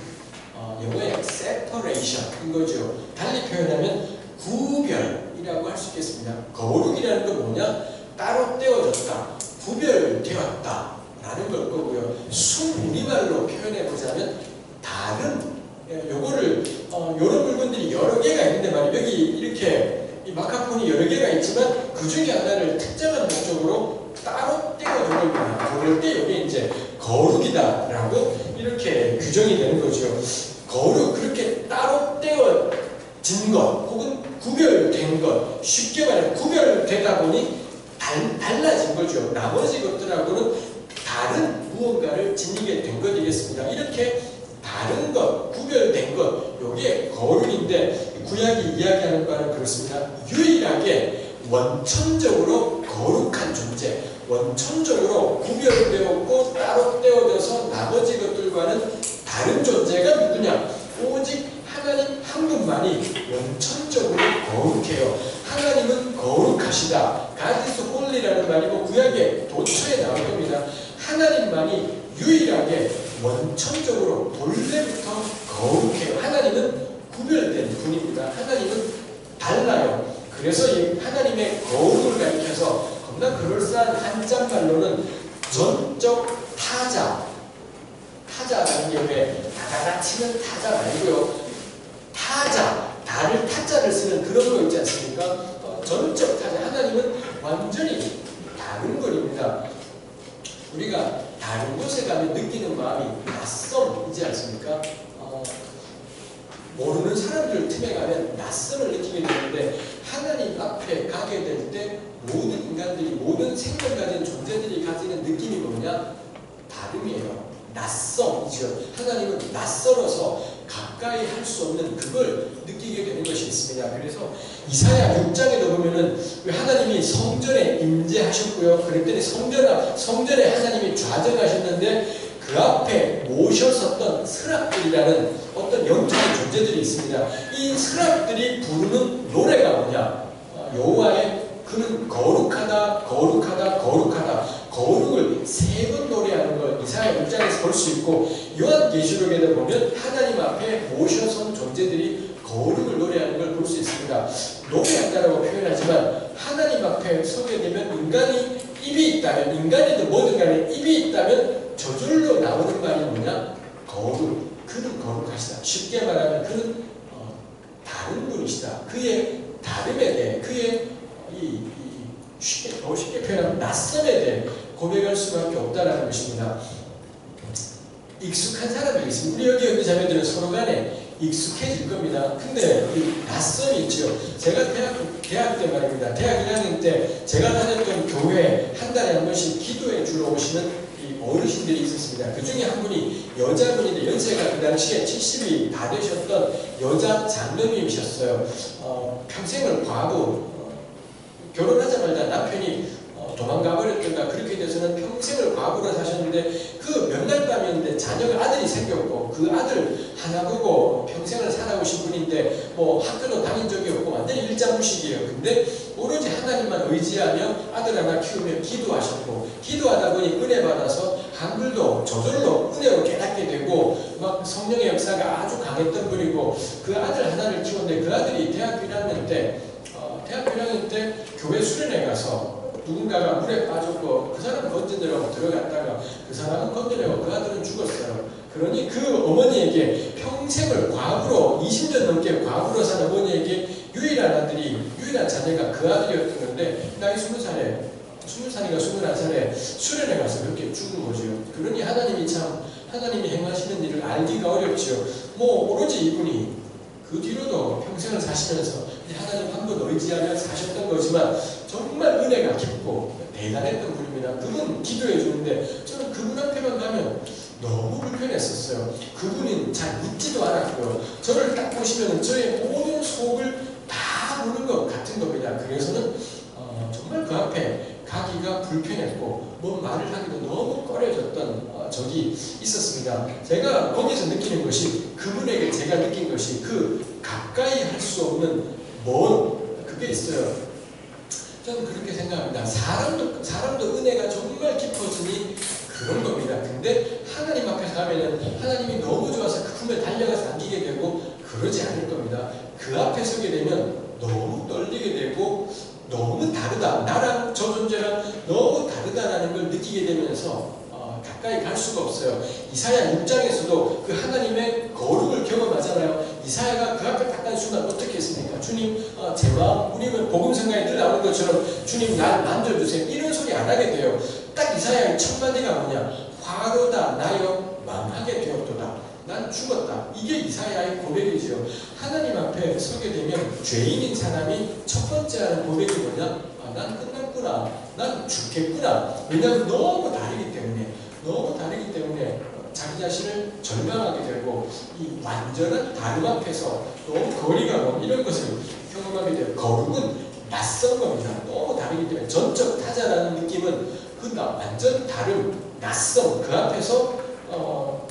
영어의 separation인 거죠. 달리 표현하면 구별이라고 할 수 있겠습니다. 거룩이라는 건 뭐냐? 따로 떼어졌다, 구별되었다 라는 걸 거고요. 순우리말로 표현해 보자면 다른, 요거를 요런 물건들이 여러 개가 있는데 말이에요. 여기 이렇게 이 마카폰이 여러 개가 있지만 그 중에 하나를 특정한 목적으로 따로 떼어둔 겁니다. 그럴 때 여기 이제 거룩이다라고 이렇게 규정이 되는 거죠. 거룩, 그렇게 따로 떼어진 것 혹은 구별된 것, 쉽게 말하면 구별되다 보니 달라진 거죠. 나머지 것들하고는 다른 무언가를 지니게 된 것이겠습니다. 이렇게 다른 것, 구별된 것, 요게 거룩인데, 구약이 이야기하는 바는 그렇습니다. 유일하게 원천적으로 거룩한 존재, 원천적으로 구별되었고 따로 떼어져서 나머지 것들과는 다른 존재가 누구냐? 오직 하나님 한 분만이 원천적으로 거룩해요. 하나님은 거룩하시다. God is holy라는 말이 구약의 도처에 나올 겁니다. 하나님만이 유일하게 원천적으로 본래부터 거룩해요. 하나님은 구별된 분입니다. 하나님은 달라요. 그래서 이 하나님의 거룩을 가리켜서 겁나 그럴싸한 한자말로는 전적 타자라는 게 왜 다다다 치는 타자 말고요. 타자, 다를 타자를 쓰는 그런 거 있지 않습니까? 전적 타자, 하나님은 완전히 다른 것입니다. 우리가 다른 곳에 가면 느끼는 마음이 낯섦이지 않습니까? 모르는 사람들 틈에 가면 낯섦을 느끼게 되는데, 하나님 앞에 가게 될 때 모든 인간들이, 모든 생명 가진 존재들이 가지는 느낌이 뭐냐? 다름이에요. 낯섦이죠. 하나님은 낯설어서 가까이 할 수 없는 그걸 느끼게 되는 것이 있습니다. 그래서 이사야 6장에도 보면은 하나님이 성전에 임재하셨고요. 그랬더니 성전에 하나님이 좌정하셨는데 그 앞에 모셔섰던 스랍들이라는 어떤 영적인 존재들이 있습니다. 이 스랍들이 부르는 노래가 뭐냐? 여호와의 그는 거룩하다, 거룩하다, 거룩하다. 거룩을 세 번 노래하는 걸 이사야 6장에서 볼 수 있고, 요한계시록에도 보면 하나님 앞에 모셔선 존재들이 거룩을 노래하는 걸 볼 수 있습니다. 노래한다라고 표현하지만 하나님 앞에 서게 되면 인간이 입이 있다면, 인간이든 뭐든 간에 입이 있다면 저절로 나오는 말이 뭐냐? 거룩. 그는 거룩하시다. 쉽게 말하면 그는 다른 분이시다. 그의 다름에 대해, 그의 더 쉽게 표현하면 낯섦에 대해 고백할 수밖에 없다는 것입니다. 익숙한 사람들이 있습니다. 우리 여기 있는 자매들은 서로 간에 익숙해질 겁니다. 근데 이 낯섦이 있죠. 제가 대학 때 말입니다. 대학 1학년 때 제가 다녔던 교회에 한 달에 한 번씩 기도해 주러 오시는 이 어르신들이 있었습니다. 그 중에 한 분이 여자분인데 연세가 그 당시에 70이 다 되셨던 여자 장로님이셨어요. 평생을 과부, 결혼하자마자 남편이 도망가 버렸던가 그렇게 돼서는 평생을 과부로 사셨는데 그 몇날 밤이었는데 자녀가 아들이 생겼고 그 아들 하나 보고 평생을 살아오신 분인데 뭐 학교도 다닌 적이 없고 완전히 일자무식이에요. 근데 오로지 하나님만 의지하며 아들 하나 키우며 기도하셨고, 기도하다 보니 은혜 받아서 한글도 저절로 은혜로 깨닫게 되고 막 성령의 역사가 아주 강했던 분이고, 그 아들 하나를 키웠는데 그 아들이 대학교 1학년 때 교회 수련회 가서 누군가가 물에 빠졌고 그 사람 건져내려고 들어갔다가 그 사람은 건져내고 그 아들은 죽었어요. 그러니 그 어머니에게 평생을 과부로 20년 넘게 과부로 산 어머니에게 유일한 자녀가 그 아들이었던 건데 나이 20살인가 21살에 수련회 가서 그렇게 죽은 거죠. 그러니 하나님이 행하시는 일을 알기가 어렵죠. 뭐 오로지 이분이 그 뒤로도 평생을 사시면서 하나님 한 분 의지하며 사셨던 거지만 정말 은혜가 깊고 대단했던 분입니다. 그분 기도해 주는데 저는 그분 앞에만 가면 너무 불편했었어요. 그분은 잘 묻지도 않았고요. 저를 딱 보시면 저의 모든 속을 다 보는 것 같은 겁니다. 그래서는 정말 그 앞에 가기가 불편했고 뭔 말을 하기도 너무 꺼려졌던 적이 있었습니다. 제가 거기서 느끼는 것이, 그분에게 제가 느낀 것이 그 가까이 할 수 없는 그게 있어요. 저는 그렇게 생각합니다. 사람도 은혜가 정말 깊어지니 그런 겁니다. 근데 하나님 앞에 가면은 하나님이 너무 좋아서 그 품에 달려가서 안기게 되고 그러지 않을 겁니다. 그 앞에 서게 되면 너무 떨리게 되고 너무 다르다. 나랑 저 존재랑 너무 다르다라는 걸 느끼게 되면서 가까이 갈 수가 없어요. 이사야 6장에서도 그 하나님의 거룩을 경험하잖아요. 이사야가 그 앞에 딱 간 순간 어떻게 했습니까? 주님, 제 마음, 우리는 복음 성가에 늘 나오는 것처럼 주님 날 만져주세요. 이런 소리 안 하게 돼요. 딱 이사야의 첫 마디가 뭐냐? 화로다 나여 망하게 되었도다. 난 죽었다. 이게 이사야의 고백이죠. 하나님 앞에 서게 되면 죄인인 사람이 첫 번째 하는 고백이 뭐냐? 난 끝났구나. 난 죽겠구나. 왜냐하면 너무 다르기 때문에 자기 자신을 절망하게 되고 이 완전한 다름 앞에서 너무 거리가 먼 이런 것을 경험하게 돼요. 거룩은 낯선 겁니다. 너무 다르기 때문에 전적 타자라는 느낌은 그 완전 다름, 낯선 그 앞에서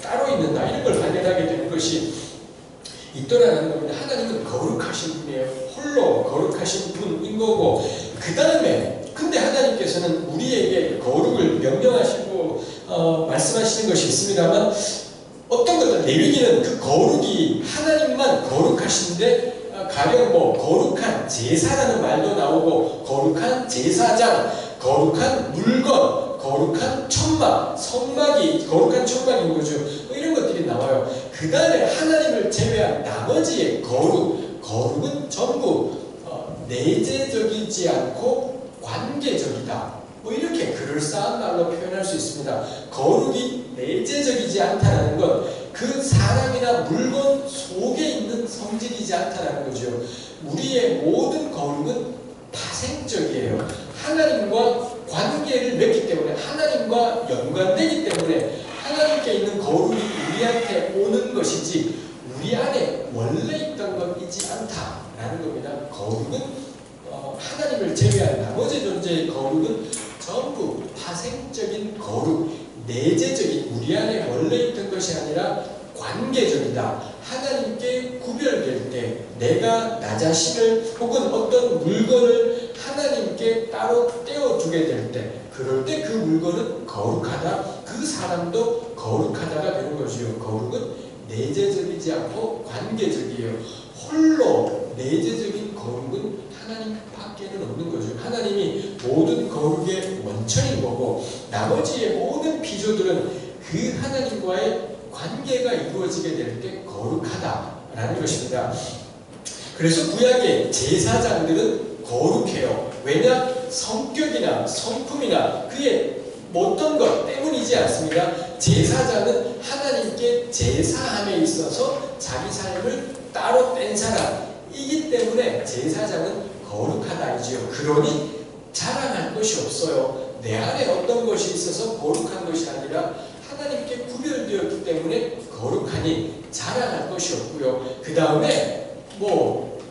따로 있는다 이런 걸 발견하게 되는 것이 있더라는 겁니다. 하나님은 거룩하신 분이에요. 홀로 거룩하신 분인 거고, 그 다음에 근데 하나님께서는 우리에게 거룩을 명령하시고 말씀하시는 것이 있습니다만, 어떤 것들 레위기는 그 거룩이 하나님만 거룩하신데 가령 뭐 거룩한 제사라는 말도 나오고 거룩한 제사장, 거룩한 물건, 거룩한 천막, 성막이 거룩한 천막인 거죠. 이런 것들이 나와요. 그 다음에 하나님을 제외한 나머지의 거룩은 전부 내재적이지 않고 관계적이다. 뭐 이렇게 그럴싸한 말로 표현할 수 있습니다. 거룩이 내재적이지 않다는 건 그 사람이나 물건 속에 있는 성질이지 않다는 거죠. 우리의 모든 거룩은 파생적이에요. 하나님과 관계를 맺기 때문에, 하나님과 연관되기 때문에 하나님께 있는 거룩이 우리한테 오는 것이지, 우리 안에 원래 있던 것이지 않다라는 겁니다. 거룩은 하나님을 제외한 나머지 존재의 거룩은 전부 파생적인 거룩, 내재적인 우리 안에 원래 있던 것이 아니라 관계적이다. 하나님께 구별될 때 내가 나 자신을 혹은 어떤 물건을 하나님께 따로 떼어주게 될 때, 그럴 때 그 물건은 거룩하다, 그 사람도 거룩하다가 되는 것이요. 거룩은 내재적이지 않고 관계적이에요. 홀로 내재적인 거룩은 하나님 밖에는 없는 거죠. 하나님이 모든 거룩의 원천인 거고, 나머지의 모든 피조들은 그 하나님과의 관계가 이루어지게 될 때 거룩하다라는 것입니다. 그래서 구약의 제사장들은 거룩해요. 왜냐? 성격이나 성품이나 그의 어떤 것 때문이지 않습니다. 제사장은 하나님께 제사함에 있어서 자기 삶을 따로 뺀 사람이기 때문에 제사장은 거룩하다이지요. 그러니 자랑할 것이 없어요. 내 안에 어떤 것이 있어서 거룩한 것이 아니라 하나님께 구별되었기 때문에 거룩하니 자랑할 것이 없고요. 그 다음에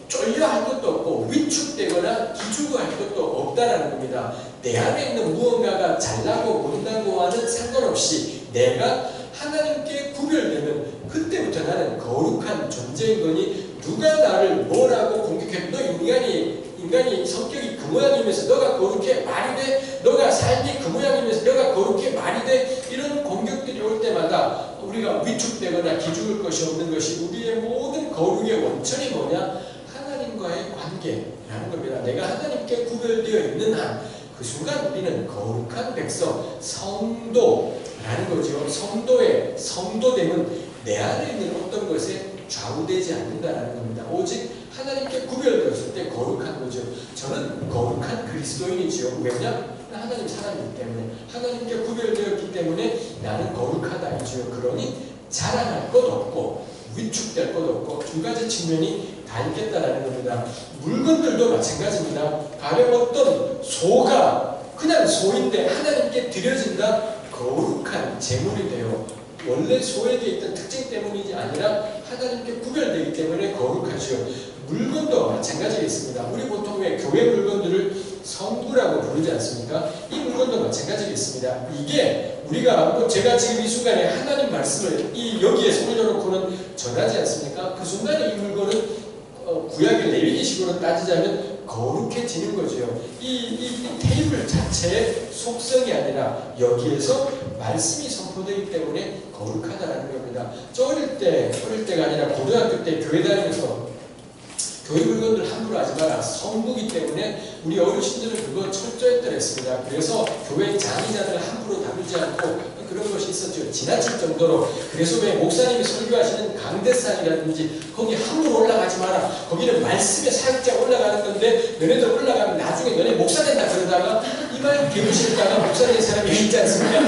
쫄려 할 것도 없고 위축되거나 기죽어 할 것도 없다라는 겁니다. 내 안에 있는 무언가가 잘나고 못나고와는 상관없이 내가 하나님께 구별되면 그때부터 나는 거룩한 존재인 거니, 누가 나를 뭐라고 공격해도 너 인간이 성격이 그 모양이면서 너가 거룩해 말이 돼, 너가 삶이 그 모양이면서 너가 거룩해 말이 돼, 이런 공격들이 올 때마다 우리가 위축되거나 기죽을 것이 없는 것이, 우리의 모든 거룩의 원천이 뭐냐? 하나님과의 관계라는 겁니다. 내가 하나님께 구별되어 있는 한 그 순간 우리는 거룩한 백성, 성도라는 거죠. 성도의 성도됨은 내 안에 있는 어떤 것에 좌우되지 않는다라는 겁니다. 오직 하나님께 구별되었을 때 거룩한 거죠. 저는 거룩한 그리스도인이지요. 왜냐? 하나님 사람이기 때문에, 하나님께 구별되었기 때문에 나는 거룩하다이지요. 그러니 자랑할 것 없고 위축될 것 없고 두 가지 측면이 다 있겠다라는 겁니다. 물건들도 마찬가지입니다. 가령 어떤 소가 그냥 소인데 하나님께 드려진다? 거룩한 제물이 돼요. 원래 소에게 있던 특징 때문이 아니라 하나님께 구별되기 때문에 거룩하죠. 물건도 마찬가지겠습니다. 우리 보통 왜 교회 물건들을 성구라고 부르지 않습니까? 이 물건도 마찬가지겠습니다. 이게 우리가 제가 지금 이 순간에 하나님 말씀을 여기에서 올려놓고는 전하지 않습니까? 그 순간에 이 물건은 구약의 레위기식으로 따지자면 거룩해지는 거죠. 이 테이블 자체의 속성이 아니라 여기에서 말씀이 선포되기 때문에 거룩하다는 겁니다. 저 어릴 때가 아니라 고등학교 때 교회 다니면서 교회 물건들 함부로 하지 마라. 성부기 때문에 우리 어르신들은 그거 철저했더라 했습니다. 그래서 교회 장의자들을 함부로 다루지 않고 그런 것이 있었죠. 지나칠 정도로. 그래서 왜 목사님이 설교하시는 강대상이라든지 거기 함부로 올라가지 마라. 거기는 말씀의 사역자 올라가는 건데 너네들 올라가면 나중에 너네 목사 된다 그러다가 이마에 개무실다가 목사 된 사람이 있지 않습니까?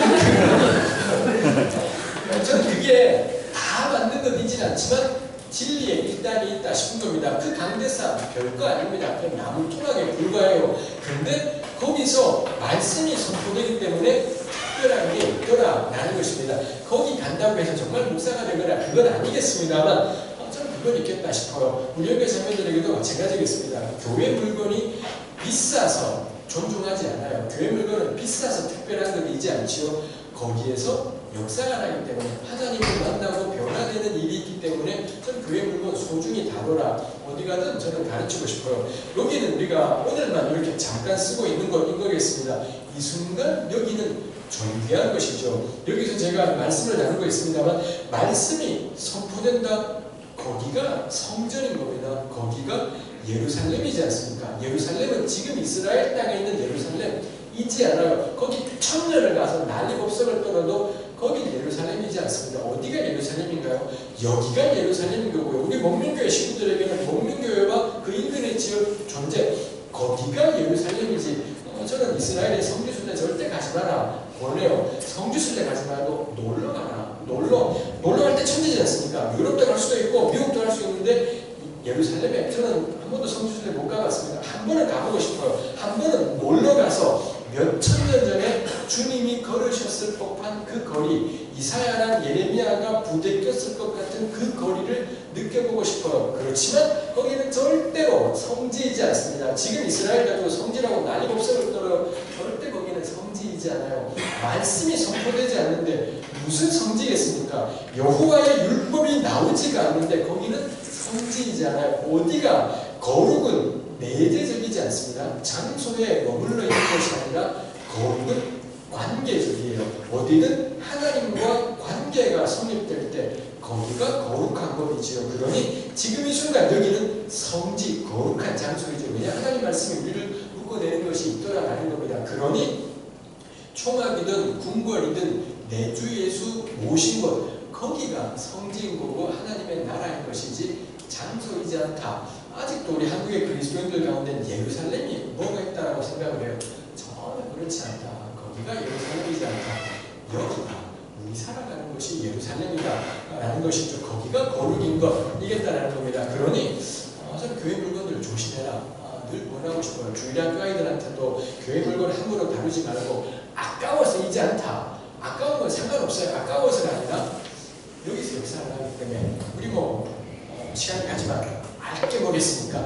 저는 그게 다 맞는 건 있지는 않지만 진리에 일단이 있다 싶은 겁니다. 그 강대상 별거 아닙니다. 그냥 나무 토막에 불과해요. 그런데 거기서 말씀이 선포되기 때문에 특별한 게 있더라라는 것입니다. 거기 간다고 해서 정말 목사가 되거나 그건 아니겠습니다만 저는 그건 있겠다 싶어요. 우리 교회 자매들에게도 마찬가지겠습니다. 교회 물건이 비싸서 존중하지 않아요. 교회 물건은 비싸서 특별한 건 이지 않지요. 거기에서 역사가 나기 때문에 하나님을 만나고 변화되는 일이 있기 때문에 저는 교회 물건 소중히 다뤄라. 어디 가든 저는 가르치고 싶어요. 여기는 우리가 오늘만 이렇게 잠깐 쓰고 있는 것인 거겠습니다. 이 순간 여기는 존귀한 것이죠. 여기서 제가 말씀을 나누고 있습니다만 말씀이 선포된다? 거기가 성전인 겁니다. 거기가 예루살렘이지 않습니까? 예루살렘은 지금 이스라엘 땅에 있는 예루살렘이지 않아요. 거기 1000년을 가서 난리 법석을 떨어도 거기 예루살렘이지 않습니다. 어디가 예루살렘인가요? 여기가 예루살렘인 거고요. 우리 목민교회 식구들에게는 목민교회와 그 인근의 지역 존재, 거기가 예루살렘이지. 저는 이스라엘의 성지순례 절대 가지 마라 원해요. 성지순례 가지 말고 놀러 가라. 놀러 갈 때 천지지 않습니까? 유럽도 갈 수도 있고 미국도 갈 수 있는데 예루살렘에 저는 한 번도 성지순례 못 가봤습니다. 한 번은 가보고 싶어요. 한 번은 놀러 가서 몇 천 년 전에 주님이 걸으셨을 법한 그 거리, 이사야랑 예레미야가 부대꼈을 것 같은 그 거리를 느껴보고 싶어요. 그렇지만 거기는 절대로 성지이지 않습니다. 지금 이스라엘 가지고 성지라고 난리 법석을 떨어요. 절대 거기는 성지이지 않아요. 말씀이 선포되지 않는데 무슨 성지겠습니까? 여호와의 율법이 나오지가 않는데 거기는 성지이지 않아요. 어디가 거룩은 내재적이지 않습니다. 장소에 머물러 있는 것이 아니라 거룩은 관계적이에요. 어디든 하나님과 관계가 성립될 때 거기가 거룩한 법이지요. 그러니 지금 이 순간 여기는 성지, 거룩한 장소이죠. 왜냐? 하나님 말씀이 우리를 묶어내는 것이 있더라라는 겁니다. 그러니 총합이든 궁궐이든 내 주 예수 모신 곳, 거기가 성지인 거고 하나님의 나라인 것이지 장소이지 않다. 아직도 우리 한국의 그리스도인들 가운데 예루살렘이 뭐가 있다라고 생각을 해요. 전혀 그렇지 않다. 거기가 예루살렘이지 않다. 여기가 우리 살아가는 것이 예루살렘이다 라는 것이죠. 거기가 거룩인 것이겠다라는 겁니다. 그러니 저는 교회 물건들 조심해라. 늘 권하고 싶어요. 주일학교 아이들한테도 교회 물건 함부로 다루지 말고 아까워서이지 않다. 아까운 건 상관없어요. 아까워서가 아니라 여기서 역사를 하기 때문에 우리 시간이 가지만 알게 뭐겠습니까?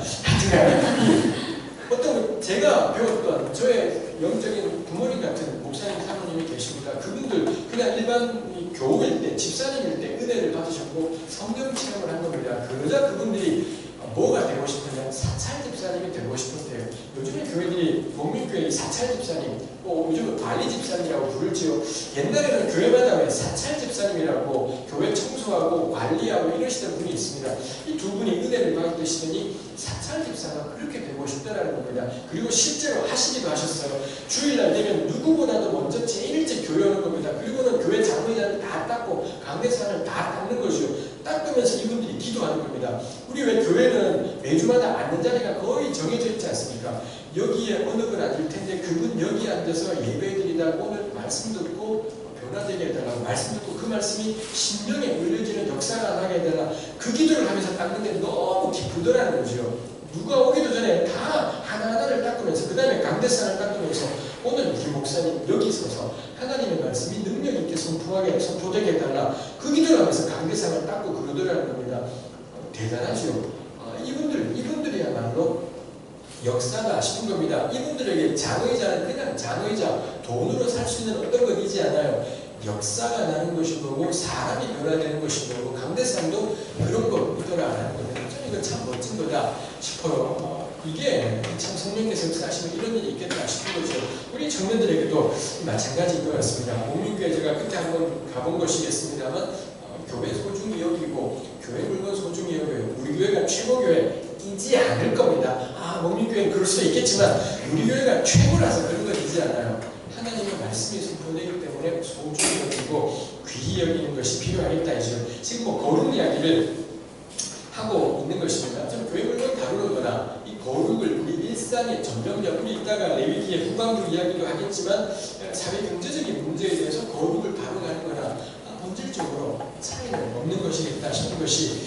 어떤 제가 배웠던 저의 영적인 부모님 같은 목사님 사모님이 계십니다. 그분들 그냥 일반 교우일 때 집사님일 때 은혜를 받으셨고 성령 체험을 한 겁니다. 그러자 그분들이 뭐가 되고 싶으면 사찰 집사님이 되고 싶었대요. 요즘에 교회들이 목민교회 사찰 집사님, 요즘 관리 집사님이라고 부르지요. 옛날에는 교회마다 왜 사찰 집사님이라고 교회 청소하고 관리하고 이러시던 분이 있습니다. 이 두 분이 은혜를 받으시더니 사찰 집사가 그렇게 되고 싶다라는 겁니다. 그리고 실제로 하시기도 하셨어요. 주일날 되면 누구보다도 먼저 제일 일찍 교회 오는 겁니다. 그리고는 교회 장로회장을 다 닦고 강대상을 다 닦는 것이요. 닦으면서 이분들이 기도하는 겁니다. 우리 왜 교회는 매주마다 앉는 자리가 거의 정해져 있지 않습니까? 여기에 어느 분 앉을 텐데 그분 여기 앉아서 예배드리다 오늘 말씀 듣고 변화되게 해달라고 말씀 듣고 그 말씀이 심령에 울려지는 역사가 나게 해달라. 그 기도를 하면서 닦는데 너무 기쁘더라는 거죠. 누가 오기도 전에 다 하나하나를 닦으면서 그 다음에 강대상을 닦으면서 오늘 우리 목사님 여기 서서 하나님의 말씀이 능력 있게 선포되게 해달라. 그 기도를 하면서 강대상을 닦고 그러더라는 겁니다. 대단하죠. 이분들이야말로 역사가 싶은 겁니다. 이분들에게 장의자는 그냥 장의자, 돈으로 살 수 있는 어떤 것이지 않아요. 역사가 나는 것인 거고 사람이 변화되는 것인 거고 강대상도 그런 겁니다라는 겁니다. 저는 이거 참 멋진 거다 싶어요. 이게 참 성령께서 역사하시면 이런 일이 있겠다 싶은 거죠. 우리 청년들에게도 마찬가지인 것 같습니다. 목민교회 제가 그때 한번 가본 것이겠습니다만 교회 소중히 여기고 교회 물건 소중히 여겨요. 우리 교회가 최고 교회이지 않을 겁니다. 목민교회는 그럴 수도 있겠지만 우리 교회가 최고라서 그런 것이지 않아요. 하나님의 말씀이 선포되기 때문에 소중히 여기고 귀히 여기는 것이 필요하겠다 이죠. 지금 거룩 이야기를 하고 있는 것입니다. 좀 교회 물건 다루거나 이 거룩을 우리 일상에 점점점 우리 이따가 레위기의 후반부 이야기도 하겠지만 사회 경제적인 문제에 대해서 거룩을 다루가는 거나 본질적으로 차이는 없는 것이겠다 싶은 것이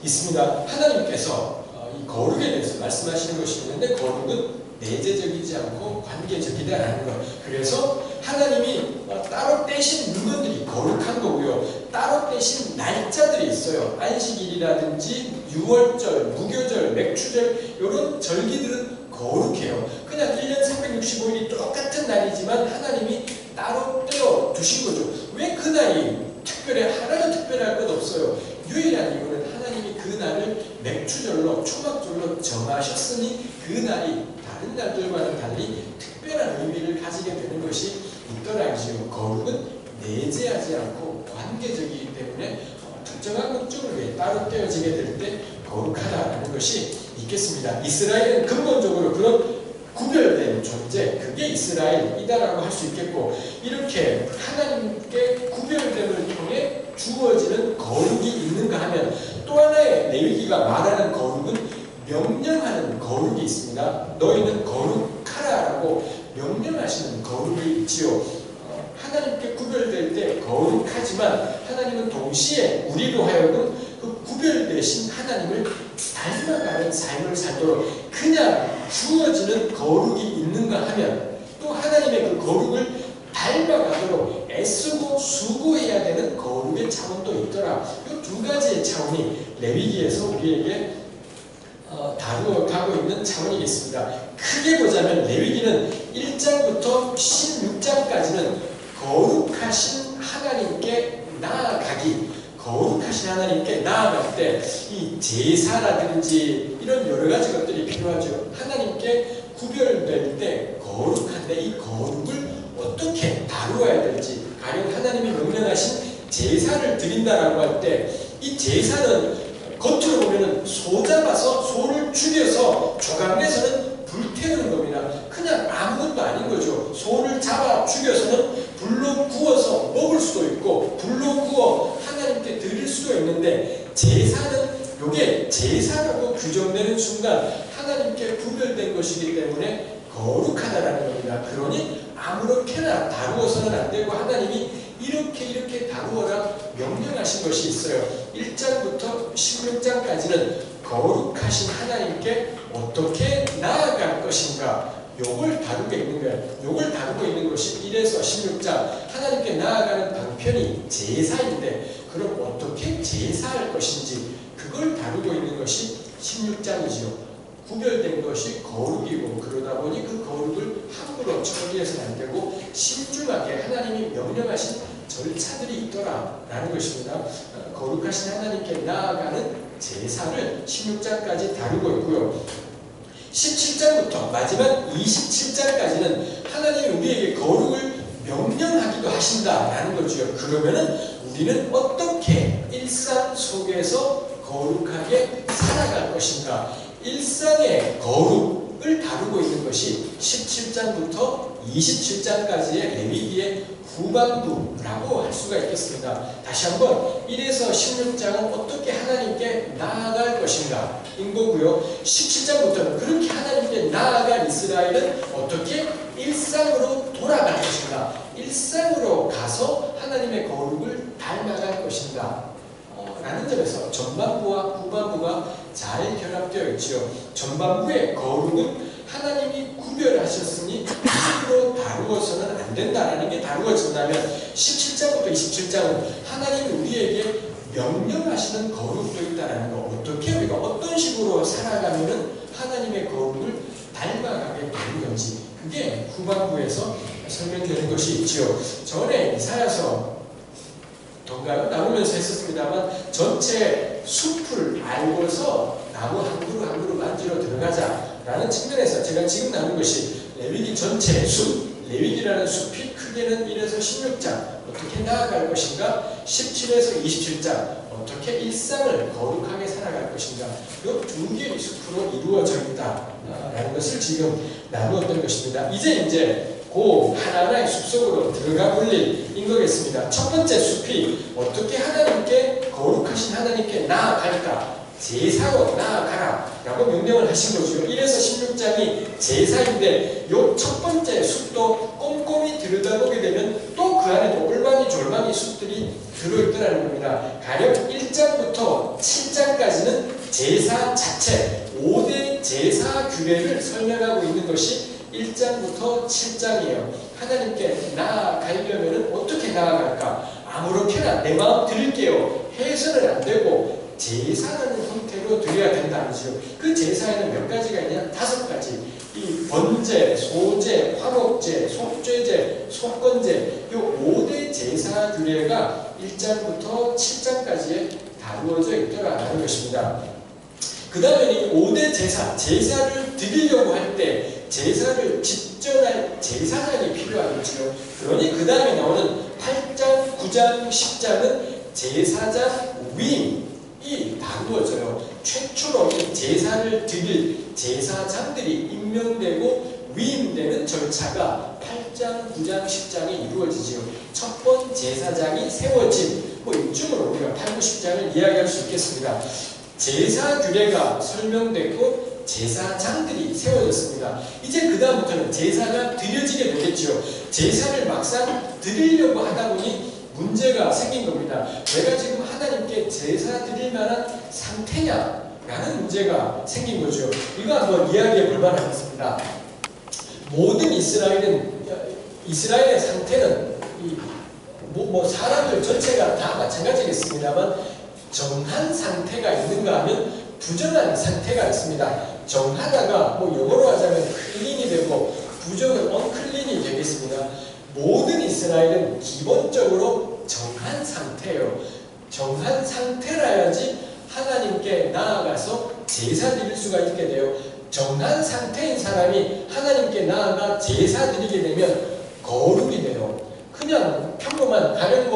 있습니다. 하나님께서 이 거룩에 대해서 말씀하시는 것이 있는데 거룩은 내재적이지 않고 관계적이다라는 것. 그래서 하나님이 따로 떼신 물건들이 거룩한 거고요. 따로 떼신 날짜들이 있어요. 안식일이라든지 유월절, 무교절, 맥추절 이런 절기들은 거룩해요. 그냥 1년 365일이 똑같은 날이지만 하나님이 따로 떼어 두신 거죠. 왜 그 날이 특별해? 하나도 특별할 것 없어요. 유일한 이유는 하나님이 그 날을 맥추절로 초막절로 정하셨으니 그 날이 다른 날들과는 달리 특별한 의미를 가지게 되는 것이 있더라지요. 거룩은 내재하지 않고 관계적이기 때문에 특정한 목적을 위해 따로 떼어지게 될 때 거룩하다는 것이 있겠습니다. 이스라엘은 근본적으로 그런 구별된 존재, 그게 이스라엘이다라고 할 수 있겠고, 이렇게 하나님께 구별됨을 통해 주어지는 거룩이 있는가 하면 또 하나의 레위기가 말하는 거룩은 명령하는 거룩이 있습니다. 너희는 거룩하라라고 명령하시는 거룩이 있지요. 하나님께 구별될 때 거룩하지만 하나님은 동시에 우리로 하여금 그 구별되신 하나님을 닮아가는 삶을 살도록 그냥 주어지는 거룩이 있는가 하면 또 하나님의 그 거룩을 닮아가도록 애쓰고 수고해야 되는 거룩의 차원도 있더라. 이 두 가지의 차원이 레위기에서 우리에게 다루어가고 있는 차원이겠습니다. 크게 보자면 레위기는 1장부터 16장까지는 거룩하신 하나님께 나아가기, 거룩하신 하나님께 나아갈 때 이 제사라든지 이런 여러 가지 것들이 필요하죠. 하나님께 구별될 때 거룩한데 이 거룩을 어떻게 다루어야 될지, 가령 하나님이 명령하신 제사를 드린다라고 할 때 이 제사는 겉으로 보면은 소 잡아서 소를 죽여서 조각내서는 불태우는 겁니다. 그냥 아무것도 아닌 거죠. 소를 잡아 죽여서는 불로 구워서 먹을 수도 있고 불로 구워 하나님께 드릴 수도 있는데, 제사는 이게 제사라고 규정되는 순간 하나님께 구별된 것이기 때문에 거룩하다라는 겁니다. 그러니 아무렇게나 다루어서는 안 되고 하나님이 이렇게 다루어라 명령하신 것이 있어요. 1장부터 16장까지는 거룩하신 하나님께 어떻게 나아갈 것인가, 요걸 다루고 있는 거예요. 요걸 다루고 있는 것이 1에서 16장, 하나님께 나아가는 방편이 제사인데 그럼 어떻게 제사할 것인지 그걸 다루고 있는 것이 16장이지요. 구별된 것이 거룩이고, 그러다 보니 그 거룩을 함부로 처리해서는 안 되고 신중하게 하나님이 명령하신 절차들이 있더라라는 것입니다. 거룩하신 하나님께 나아가는 제사를 16장까지 다루고 있고요. 17장부터 마지막 27장까지는 하나님이 우리에게 거룩을 명령하기도 하신다라는 거죠. 그러면은 우리는 어떻게 일상 속에서 거룩하게 살아갈 것인가, 일상의 거룩을 다루고 있는 것이 17장부터 27장까지의 레위기의 후반부라고 할 수가 있겠습니다. 다시 한번 1에서 16장은 어떻게 하나님께 나아갈 것인가 인 거고요. 17장부터는 그렇게 하나님께 나아갈 이스라엘은 어떻게 일상으로 돌아갈 것인가, 일상으로 가서 하나님의 거룩을 닮아갈 것인가 라는 점에서 전반부와 후반부가 잘 결합되어 있지요. 전반부의 거룩은 하나님이 구별하셨으니 함부로 다루어서는 안 된다라는 게 다루어진다면, 17장부터 27장은 하나님이 우리에게 명령하시는 거룩도 있다라는 거, 어떻게 우리가 어떤 식으로 살아가면은 하나님의 거룩을 닮아가게 되는 건지, 그게 후반부에서 설명되는 것이 있지요. 전에 이사야서 동가를 나누면서 했었습니다만, 전체 숲을 알고서 나무 한 그루 한 그루 만지러 들어가자라는 측면에서 제가 지금 나눈 것이 레위기 전체 숲, 레위기라는 숲이 크게는 1에서 16장 어떻게 나아갈 것인가, 17에서 27장 어떻게 일상을 거룩하게 살아갈 것인가, 이 두 개의 숲으로 이루어져 있다라는 것을 지금 나누었던 것입니다. 이제 그 하나하나의 숲 속으로 들어가 볼 일인 거겠습니다. 첫 번째 숲이 어떻게 하나님께, 거룩하신 하나님께 나아갈까, 제사로 나아가라 라고 명령을 하신 거죠. 1에서 16장이 제사인데 요 첫 번째 숲도 꼼꼼히 들여다보게 되면 또 그 안에도 올망이 졸망이 숲들이 들어있더라는 겁니다. 가령 1장부터 7장까지는 제사 자체, 5대 제사 규례를 설명하고 있는 것이 1장부터 7장이에요. 하나님께 나아가려면 어떻게 나아갈까? 아무렇게나 내 마음 드릴게요 해서는 안 되고 제사라는 형태로 드려야 된다는지요. 그 제사에는 몇 가지가 있냐? 5가지. 이 번제, 소제, 화목제, 속죄제, 속건제, 이 5대 제사 규례가 1장부터 7장까지에 다루어져 있더라는 것입니다. 그 다음에 이 5대 제사, 제사를 드리려고 할 때 제사를 집전할 제사장이 필요하겠지요. 그러니 그 다음에 나오는 8장, 9장, 10장은 제사장 위임이 다루어져요. 최초로 이 제사를 드릴 제사장들이 임명되고 위임되는 절차가 8장, 9장, 10장에 이루어지지요. 첫 번 제사장이 세워진, 이쯤으로 우리가 8, 90장을 이야기할 수 있겠습니다. 제사 규례가 설명됐고 제사장들이 세워졌습니다. 이제 그 다음부터는 제사가 드려지게 되겠죠. 제사를 막상 드리려고 하다 보니 문제가 생긴 겁니다. 내가 지금 하나님께 제사 드릴 만한 상태냐? 라는 문제가 생긴 거죠. 이거 한번 이야기해 볼 만하겠습니다. 모든 이스라엘은 이스라엘의 상태는 사람들 전체가 다 마찬가지겠습니다만 정한 상태가 있는가 하면 부정한 상태가 있습니다. 정하다가 영어로 하자면 클린이 되고 부정은 언클린이 되겠습니다. 모든 이스라엘은 기본적으로 정한 상태예요. 정한 상태라야지 하나님께 나아가서 제사 드릴 수가 있게 돼요. 정한 상태인 사람이 하나님께 나아가 제사 드리게 되면 거룩이 돼요. 그냥 평범한 가령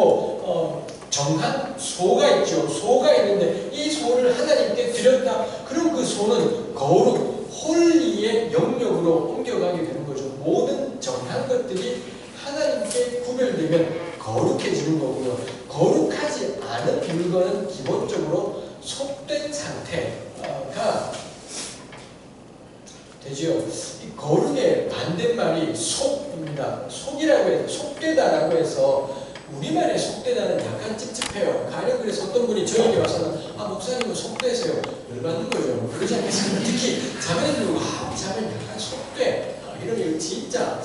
정한 소가 있죠. 소가 있는데 이 소를 하나님께 드렸다. 그럼 그 소는 거룩, 홀리의 영역으로 옮겨가게 되는 거죠. 모든 정한 것들이 하나님께 구별되면 거룩해지는 거고요. 거룩하지 않은 물건은 기본적으로 속된 상태가 되죠. 이 거룩의 반대말이 속입니다. 속이라고 해서 속되다라고 해서 우리말에 속되다는 약간 찝찝해요. 가령 그래서 어떤 분이 저에게 와서는 목사님은 속되세요. 열받는 거죠. 그러지 않겠습니까? 특히 자매들도 자매 약간 속되 이러면 진짜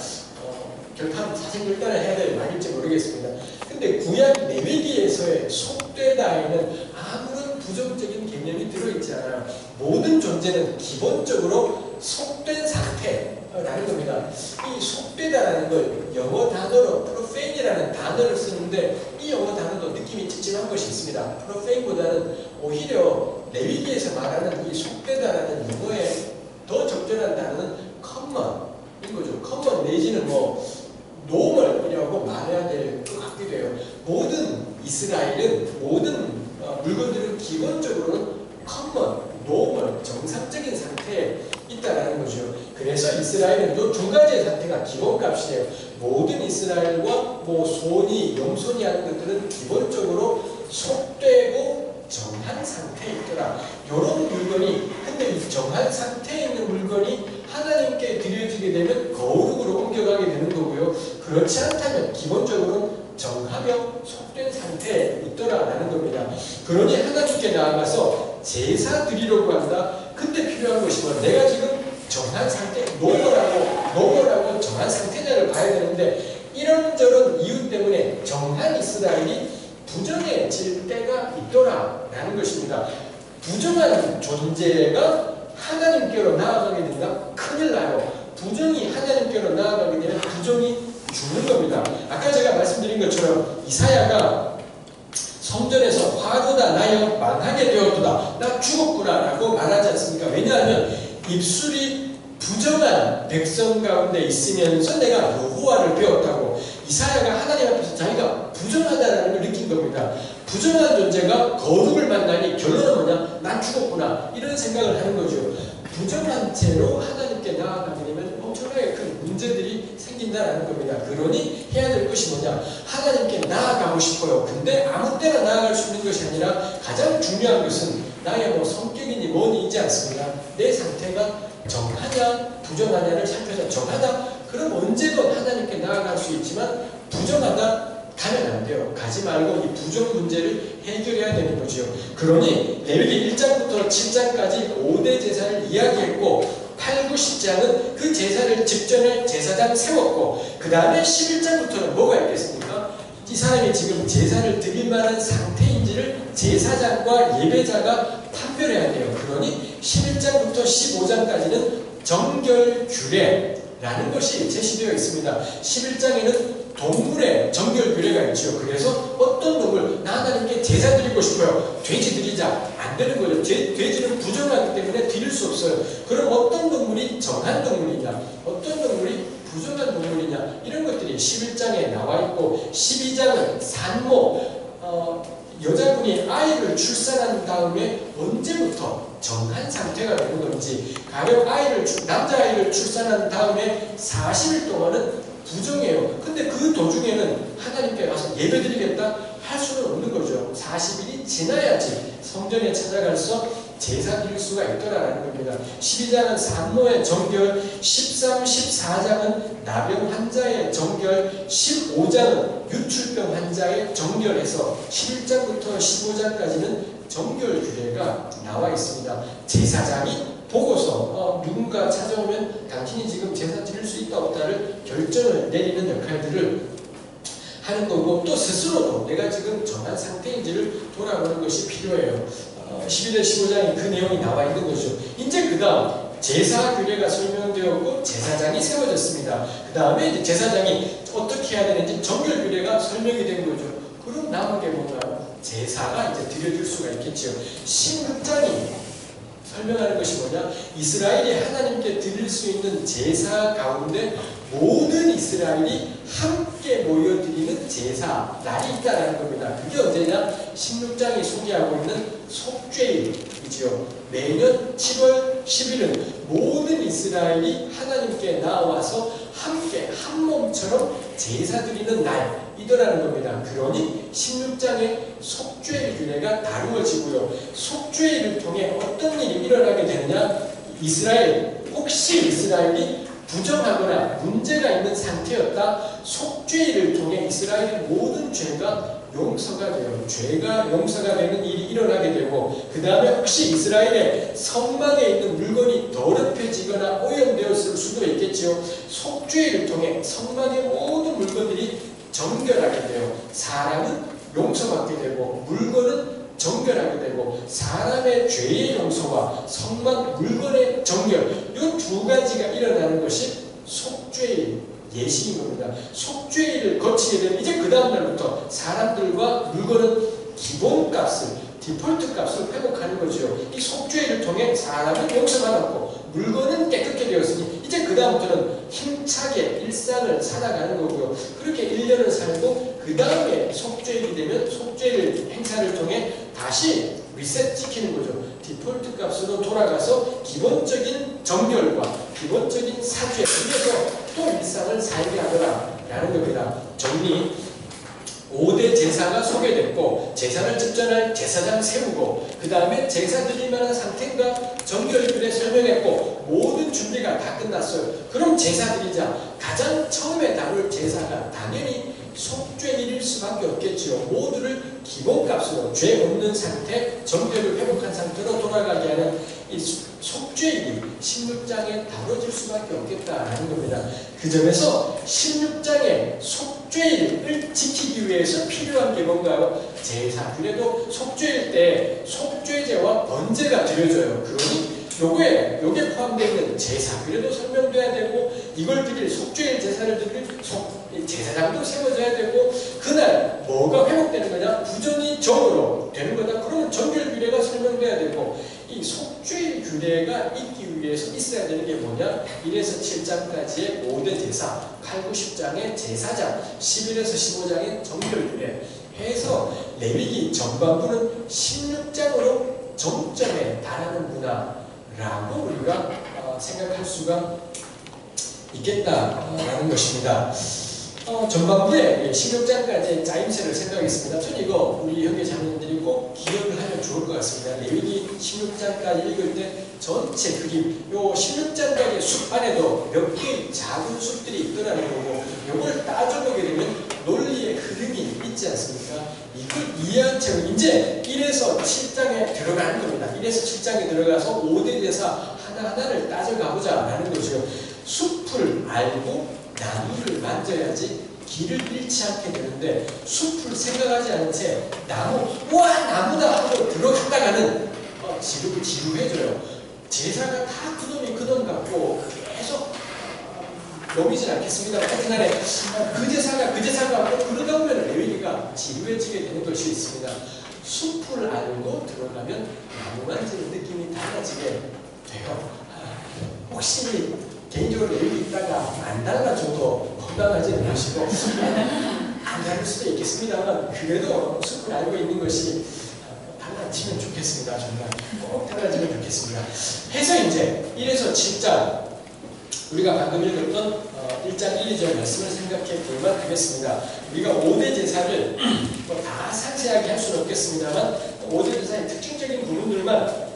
결판 사생결단을 해야 될 말일지 모르겠습니다. 근데 구약 레위기에서의 속되다에는 아무런 부정적인 개념이 들어있지 않아요. 모든 존재는 기본적으로 속된 상태라는 겁니다. 이 속되다라는 걸 영어 단어로 profane이라는 단어를 쓰는데 이 영어 단어도 느낌이 찝찝한 것이 있습니다. profane보다는 오히려 레위기에서 말하는 이 속되다라는 영어의 더 적절한 단어는 common인 거죠. common 내지는 노멀이라고 말해야 될 것 같기도 해요. 모든 이스라엘은 모든 물건들은 기본적으로는 common, 노멀, 정상적인 상태에 있다라는 거죠. 그래서 이스라엘은 이 두 가지의 상태가 기본값이에요. 모든 이스라엘과 소니, 염소니 하는 것들은 기본적으로 속되고 정한 상태에 있더라. 이런 물건이 근데 이 정한 상태에 있는 물건이 하나님께 드려지게 되면 거룩으로 옮겨가게 되는 거고요. 그렇지 않다면 기본적으로 정하며 속된 상태에 있더라라는 겁니다. 그러니 하나님께 나아가서 제사 드리려고 한다. 근데 필요한 것이 내가 지금 정한 상태, 노멀하고 정한 상태냐를 봐야 되는데 이런저런 이유 때문에 정한 이스라엘이 부정해질 때가 있더라라는 것입니다. 부정한 존재가 하나님께로 나아가게 된다? 큰일 나요. 부정이 하나님께로 나아가게 되면 부정이 죽는 겁니다. 아까 제가 말씀드린 것처럼 이사야가 성전에서 화로다 나여 망하게 되었도다. 나 죽었구나 라고 말하지 않습니까? 왜냐하면 입술이 부정한 백성 가운데 있으면서 내가 여호와를 배웠다고 이사야가 하나님 앞에서 자기가 부정하다는 걸 느낀 겁니다. 부정한 존재가 거룩을 만나니 결론은 뭐냐? 난 죽었구나. 이런 생각을 하는 거죠. 부정한 채로 하나님께 나아가게 되면 엄청나게 큰 문제들이 생긴다는 겁니다. 그러니 해야 될 것이 뭐냐? 하나님께 나아가고 싶어요. 근데 아무 때나 나아갈 수 있는 것이 아니라 가장 중요한 것은 나의 성격이니 뭐니이지 않습니까? 내 상태가 정하냐 부정하냐를 살펴서 정하다 그럼 언제든 하나님께 나아갈 수 있지만 부정하다 가면 안 돼요. 가지 말고 이 부정 문제를 해결해야 되는 거죠. 그러니 레위기 1장부터 7장까지 5대 제사를 이야기했고 8, 9, 10장은 그 제사를 집전에 제사장 세웠고 그 다음에 11장부터는 뭐가 있겠습니까? 이 사람이 지금 제사를 드릴 만한 상태인지를 제사장과 예배자가 판별해야 돼요. 그러니 11장부터 15장까지는 정결규례라는 것이 제시되어 있습니다. 11장에는 동물의 정결규례가 있죠. 그래서 어떤 동물, 나 하나님께 제사 드리고 싶어요. 돼지 드리자. 안 되는 거죠. 돼지는 부정하기 때문에 드릴 수 없어요. 그럼 어떤 동물이 정한 동물이냐, 어떤 동물이 부정한 동물이냐, 이런 것들이 11장에 나와 있고 12장은 산모, 여자분이 아이를 출산한 다음에 언제부터 정한 상태가 되는 건지, 가령 남자아이를 출산한 다음에 40일 동안은 부정해요. 근데 그 도중에는 하나님께 가서 예배드리겠다 할 수는 없는 거죠. 40일이 지나야지 성전에 찾아가서 제사 드릴 수가 있더라라는 겁니다. 12장은 산모의 정결, 13, 14장은 나병 환자의 정결, 15장은 유출병 환자의 정결에서 11장부터 15장까지는 정결 규례가 나와 있습니다. 제사장이 보고서 누군가 찾아오면 당신이 지금 제사 드릴 수 있다 없다를 결정을 내리는 역할들을 하는 거고, 또 스스로도 내가 지금 정한 상태인지를 돌아보는 것이 필요해요. 11절 15장에 그 내용이 나와 있는 거죠. 이제 그 다음 제사 규례가 설명되었고 제사장이 세워졌습니다. 그 다음에 이제 제사장이 어떻게 해야 되는지 정결 규례가 설명이 된 거죠. 그럼 남은 게 뭔가요? 제사가 이제 드려질 수가 있겠죠. 16장이 설명하는 것이 뭐냐? 이스라엘이 하나님께 드릴 수 있는 제사 가운데 모든 이스라엘이 함께 모여드리는 제사 날이 있다는 겁니다. 그게 언제냐? 16장이 소개하고 있는 속죄일이죠. 매년 7월 10일은 모든 이스라엘이 하나님께 나와서 함께 한 몸처럼 제사 드리는 날이더라는 겁니다. 그러니 16장의 속죄일 규례가 다루어지고요. 속죄일을 통해 어떤 일이 일어나게 되느냐? 혹시 이스라엘이 부정하거나 문제가 있는 상태였다. 속죄일을 통해 이스라엘의 모든 죄가 용서가 돼요. 죄가 용서가 되는 일이 일어나게 되고, 그 다음에 혹시 이스라엘의 성막에 있는 물건이 더럽혀지거나 오염되었을 수도 있겠지요. 속죄일을 통해 성막의 모든 물건들이 정결하게 돼요. 사람은 용서받게 되고 물건은 정결하게 되고, 사람의 죄의 용서와 성막 물건의 정결, 이 두 가지가 일어나는 것이 속죄일 예식인 겁니다. 속죄일을 거치게 되면 이제 그 다음날부터 사람들과 물건은 기본값을, 디폴트 값을 회복하는 거죠. 이 속죄일을 통해 사람은 용서받았고 물건은 깨끗게 되었으니 이제 그 다음부터는 힘차게 일상을 살아가는 거고요. 그렇게 1년을 살고 그 다음에 속죄일이 되면 속죄일 행사를 통해 다시 리셋 시키는 거죠. 디폴트 값으로 돌아가서 기본적인 정결과 기본적인 사죄, 그래서 또 일상을 살게 하더라라는 겁니다. 정리. 5대 제사가 소개됐고, 제사를 집전할 제사장 세우고, 그 다음에 제사 드릴 만한 상태인가 정결규례 설명했고, 모든 준비가 다 끝났어요. 그럼 제사 드리자. 가장 처음에 다룰 제사가 당연히 속죄일일 수밖에 없겠지요. 모두를 기본값으로 죄 없는 상태, 정결을 회복한 상태로 돌아가게 하는 이 속죄일이 16장에 다뤄질 수밖에 없겠다라는 겁니다. 그 점에서 16장의 속죄일을 지키기 위해서 필요한 게 뭔가요? 제사. 그래도 속죄일 때 속죄제와 번제가 드려져요. 그러니 요게 포함되어 있는 제사, 그래도 설명돼야 되고, 이걸 드릴 속죄일 제사를 드릴 제사장도 세워져야 되고, 그날 뭐가 회복되는 거냐? 부정이 정으로 되는 거다. 그러면 정결 규례가 설명돼야 되고, 이 속죄일 규례가 있기 위해서 있어야 되는 게 뭐냐? 1에서 7장까지의 5대 제사, 8, 9, 10장의 제사장, 11에서 15장의 정결 규례 해서 레위기 전반부는 16장으로 정점에 달하는구나 라고 우리가 생각할 수가 있겠다라는 것입니다. 전반부에 16장까지의 짜임새를 생각했습니다. 저는 이거 우리 형제 자매님들이 꼭 기억을 하면 좋을 것 같습니다. 레위기 16장까지 읽을 때 전체 그림, 요 16장까지의 숲 안에도 몇 개의 작은 숲들이 있더라는 거고, 요걸 따져보게 되면 논리의 흐름이 있지 않습니까? 이걸 이해한 채로 이제 1에서 7장에 들어가는 겁니다. 1에서 7장에 들어가서 5대 제사 하나하나를 따져가보자 라는 거죠. 숲을 알고 나무를 만져야지 길을 잃지 않게 되는데, 숲을 생각하지 않은 채 우와 나무다 하고 들어갔다가는 지루해져요. 제사가 다 그놈 같고 계속 넘이진 않겠습니다. 하여튼간에 그 제사가 그러다 보면 레위기가 지루해지게 되는 것이 있습니다. 숲을 알고 들어가면 나무 만지는 느낌이 달라지게 돼요. 혹시 개인적으로 레위기 있다가 안 달라져도 건강하지 않으시고 안 다를 수도 있겠습니다만, 그래도 숲을 알고 있는 것이 달라지면 좋겠습니다. 정말 꼭 달라지면 좋겠습니다. 해서 이제 1에서 7장 우리가 방금 읽었던 1장 1, 2절 말씀을 생각해 볼만 하겠습니다. 우리가 5대 제사를 다 상세하게 할 수는 없겠습니다만 5대 제사의 특징적인 부분들만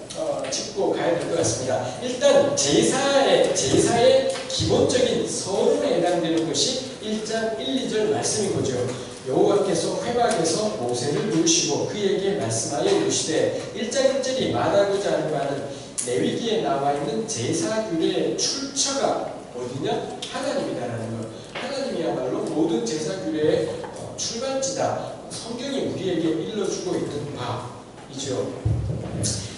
짚고 가야 될 것 같습니다. 일단 제사의 기본적인 서론에 해당되는 것이 1장 1, 2절 말씀인 거죠. 여호와께서 회막에서 모세를 부르시고 그에게 말씀하여 이르시되, 1장 1절이 말하고자 하는 바는 레위기에 나와 있는 제사규례의 출처가 어디냐? 하나님이다라는 것. 하나님이야말로 모든 제사규례의 출발지다. 성경이 우리에게 일러주고 있는 바이죠.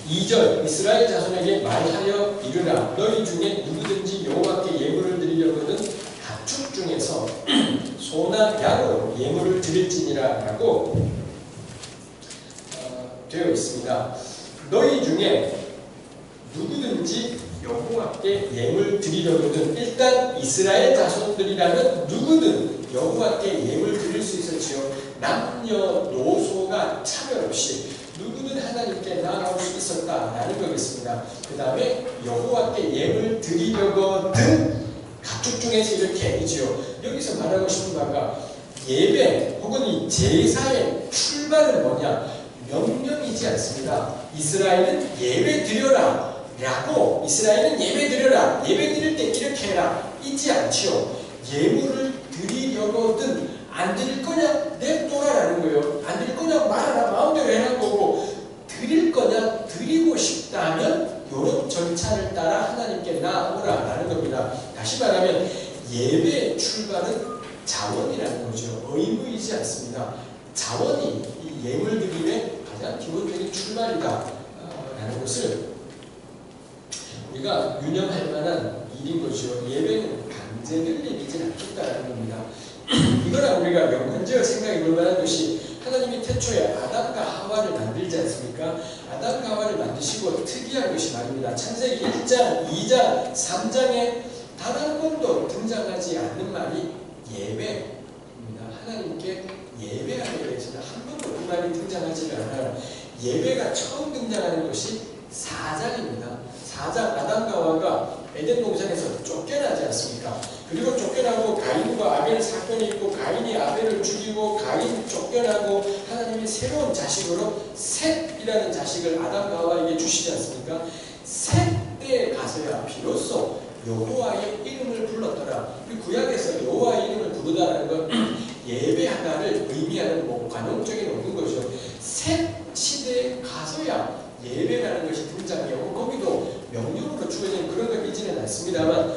2절 이스라엘 자손에게 말하여 이르라. 너희 중에 누구든지 여호와께 예물을 드리려거든 가축 중에서 소나 양으로 예물을 드릴지니라 라고 되어 있습니다. 너희 중에 누구든지 여호와께 예물 드리려거든, 일단 이스라엘 자손들이라면 누구든 여호와께 예물 드릴 수 있었지요. 남녀노소가 차별없이 누구든 하나님께 나아갈 수 있었다라는 거겠습니다. 그 다음에 여호와께 예물 드리려거든 가축 중에서 이렇게이지요. 여기서 말하고 싶은 바가 예배 혹은 이 제사의 출발은 뭐냐? 명령이지 않습니다. 이스라엘은 예배 드려라 라고, 이스라엘은 예배 드려라, 예배 드릴 때 이렇게 해라 있지 않지요. 예물을 드리려거든 안 드릴 거냐? 냅둬라라는 거예요. 안 드릴 거냐? 말하라, 마음대로 해라는 거고, 드릴 거냐? 드리고 싶다면 이런 절차를 따라 하나님께 나아오라라는 겁니다. 다시 말하면 예배의 출발은 자원이라는 거죠. 의무이지 않습니다. 자원이 이 예물 드림의 가장 기본적인 출발이다 라는 것을 우리가 유념할 만한 일인 거죠. 예배는 강제 늘리지 않겠다라는 겁니다. 이거랑 우리가 연관지어 생각해 볼 만한 것이, 하나님이 태초에 아담과 하와를 만들지 않습니까? 아담과 하와를 만드시고 특이한 것이 말입니다. 창세기 1장, 2장, 3장에 단 한 번도 등장하지 않는 말이 예배입니다. 하나님께 예배하게 되어있습니다. 한 번도 그 말이 등장하지 않아요. 예배가 처음 등장하는 것이 4장입니다. 4장 아담과 하와가 에덴 동산에서 쫓겨나지 않습니까? 그리고 쫓겨나고 가인과 아벨 사건이 있고, 가인이 아벨을 죽이고 가인이 쫓겨나고 하나님이 새로운 자식으로 셋이라는 자식을 아담과 하와에게 주시지 않습니까? 셋 때에 가서야 비로소 여호와의 이름을 불렀더라. 우리 구약에서 여호와의 이름을 부르다라는 건 예배하다를 의미하는 관용적인 어떤 거죠. 셋 시대에 가서야 예배라는 것이 등장하고, 거기도 명령으로 주어진 그런 것 있지는 않습니다만,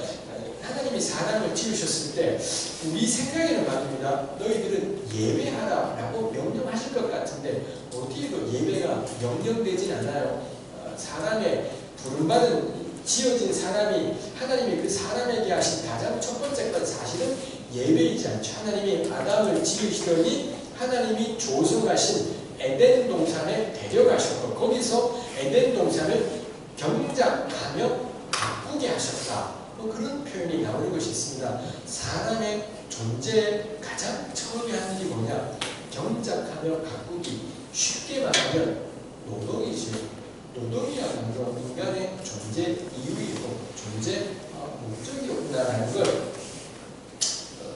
하나님이 사람을 지으셨을 때 우리 생각에는 말입니다. 너희들은 예배하라 라고 명령하실 것 같은데 어디에도 예배가 명령되진 않아요. 사람의 부름받은 지어진 사람이, 하나님이 그 사람에게 하신 가장 첫 번째 건 사실은 예배이지 않죠. 하나님이 아담을 지으시더니 하나님이 조성하신 에덴 동산에 데려가셨고, 거기서 에덴 동산을 경작하며 가꾸게 하셨다. 그런 표현이 나오는 것이 있습니다. 사람의 존재에 가장 처음에 하는 일이 뭐냐? 경작하며 가꾸기. 쉽게 말하면 노동이죠. 노동이야말로 인간의 존재 이유이고 존재 목적이었구나라는 걸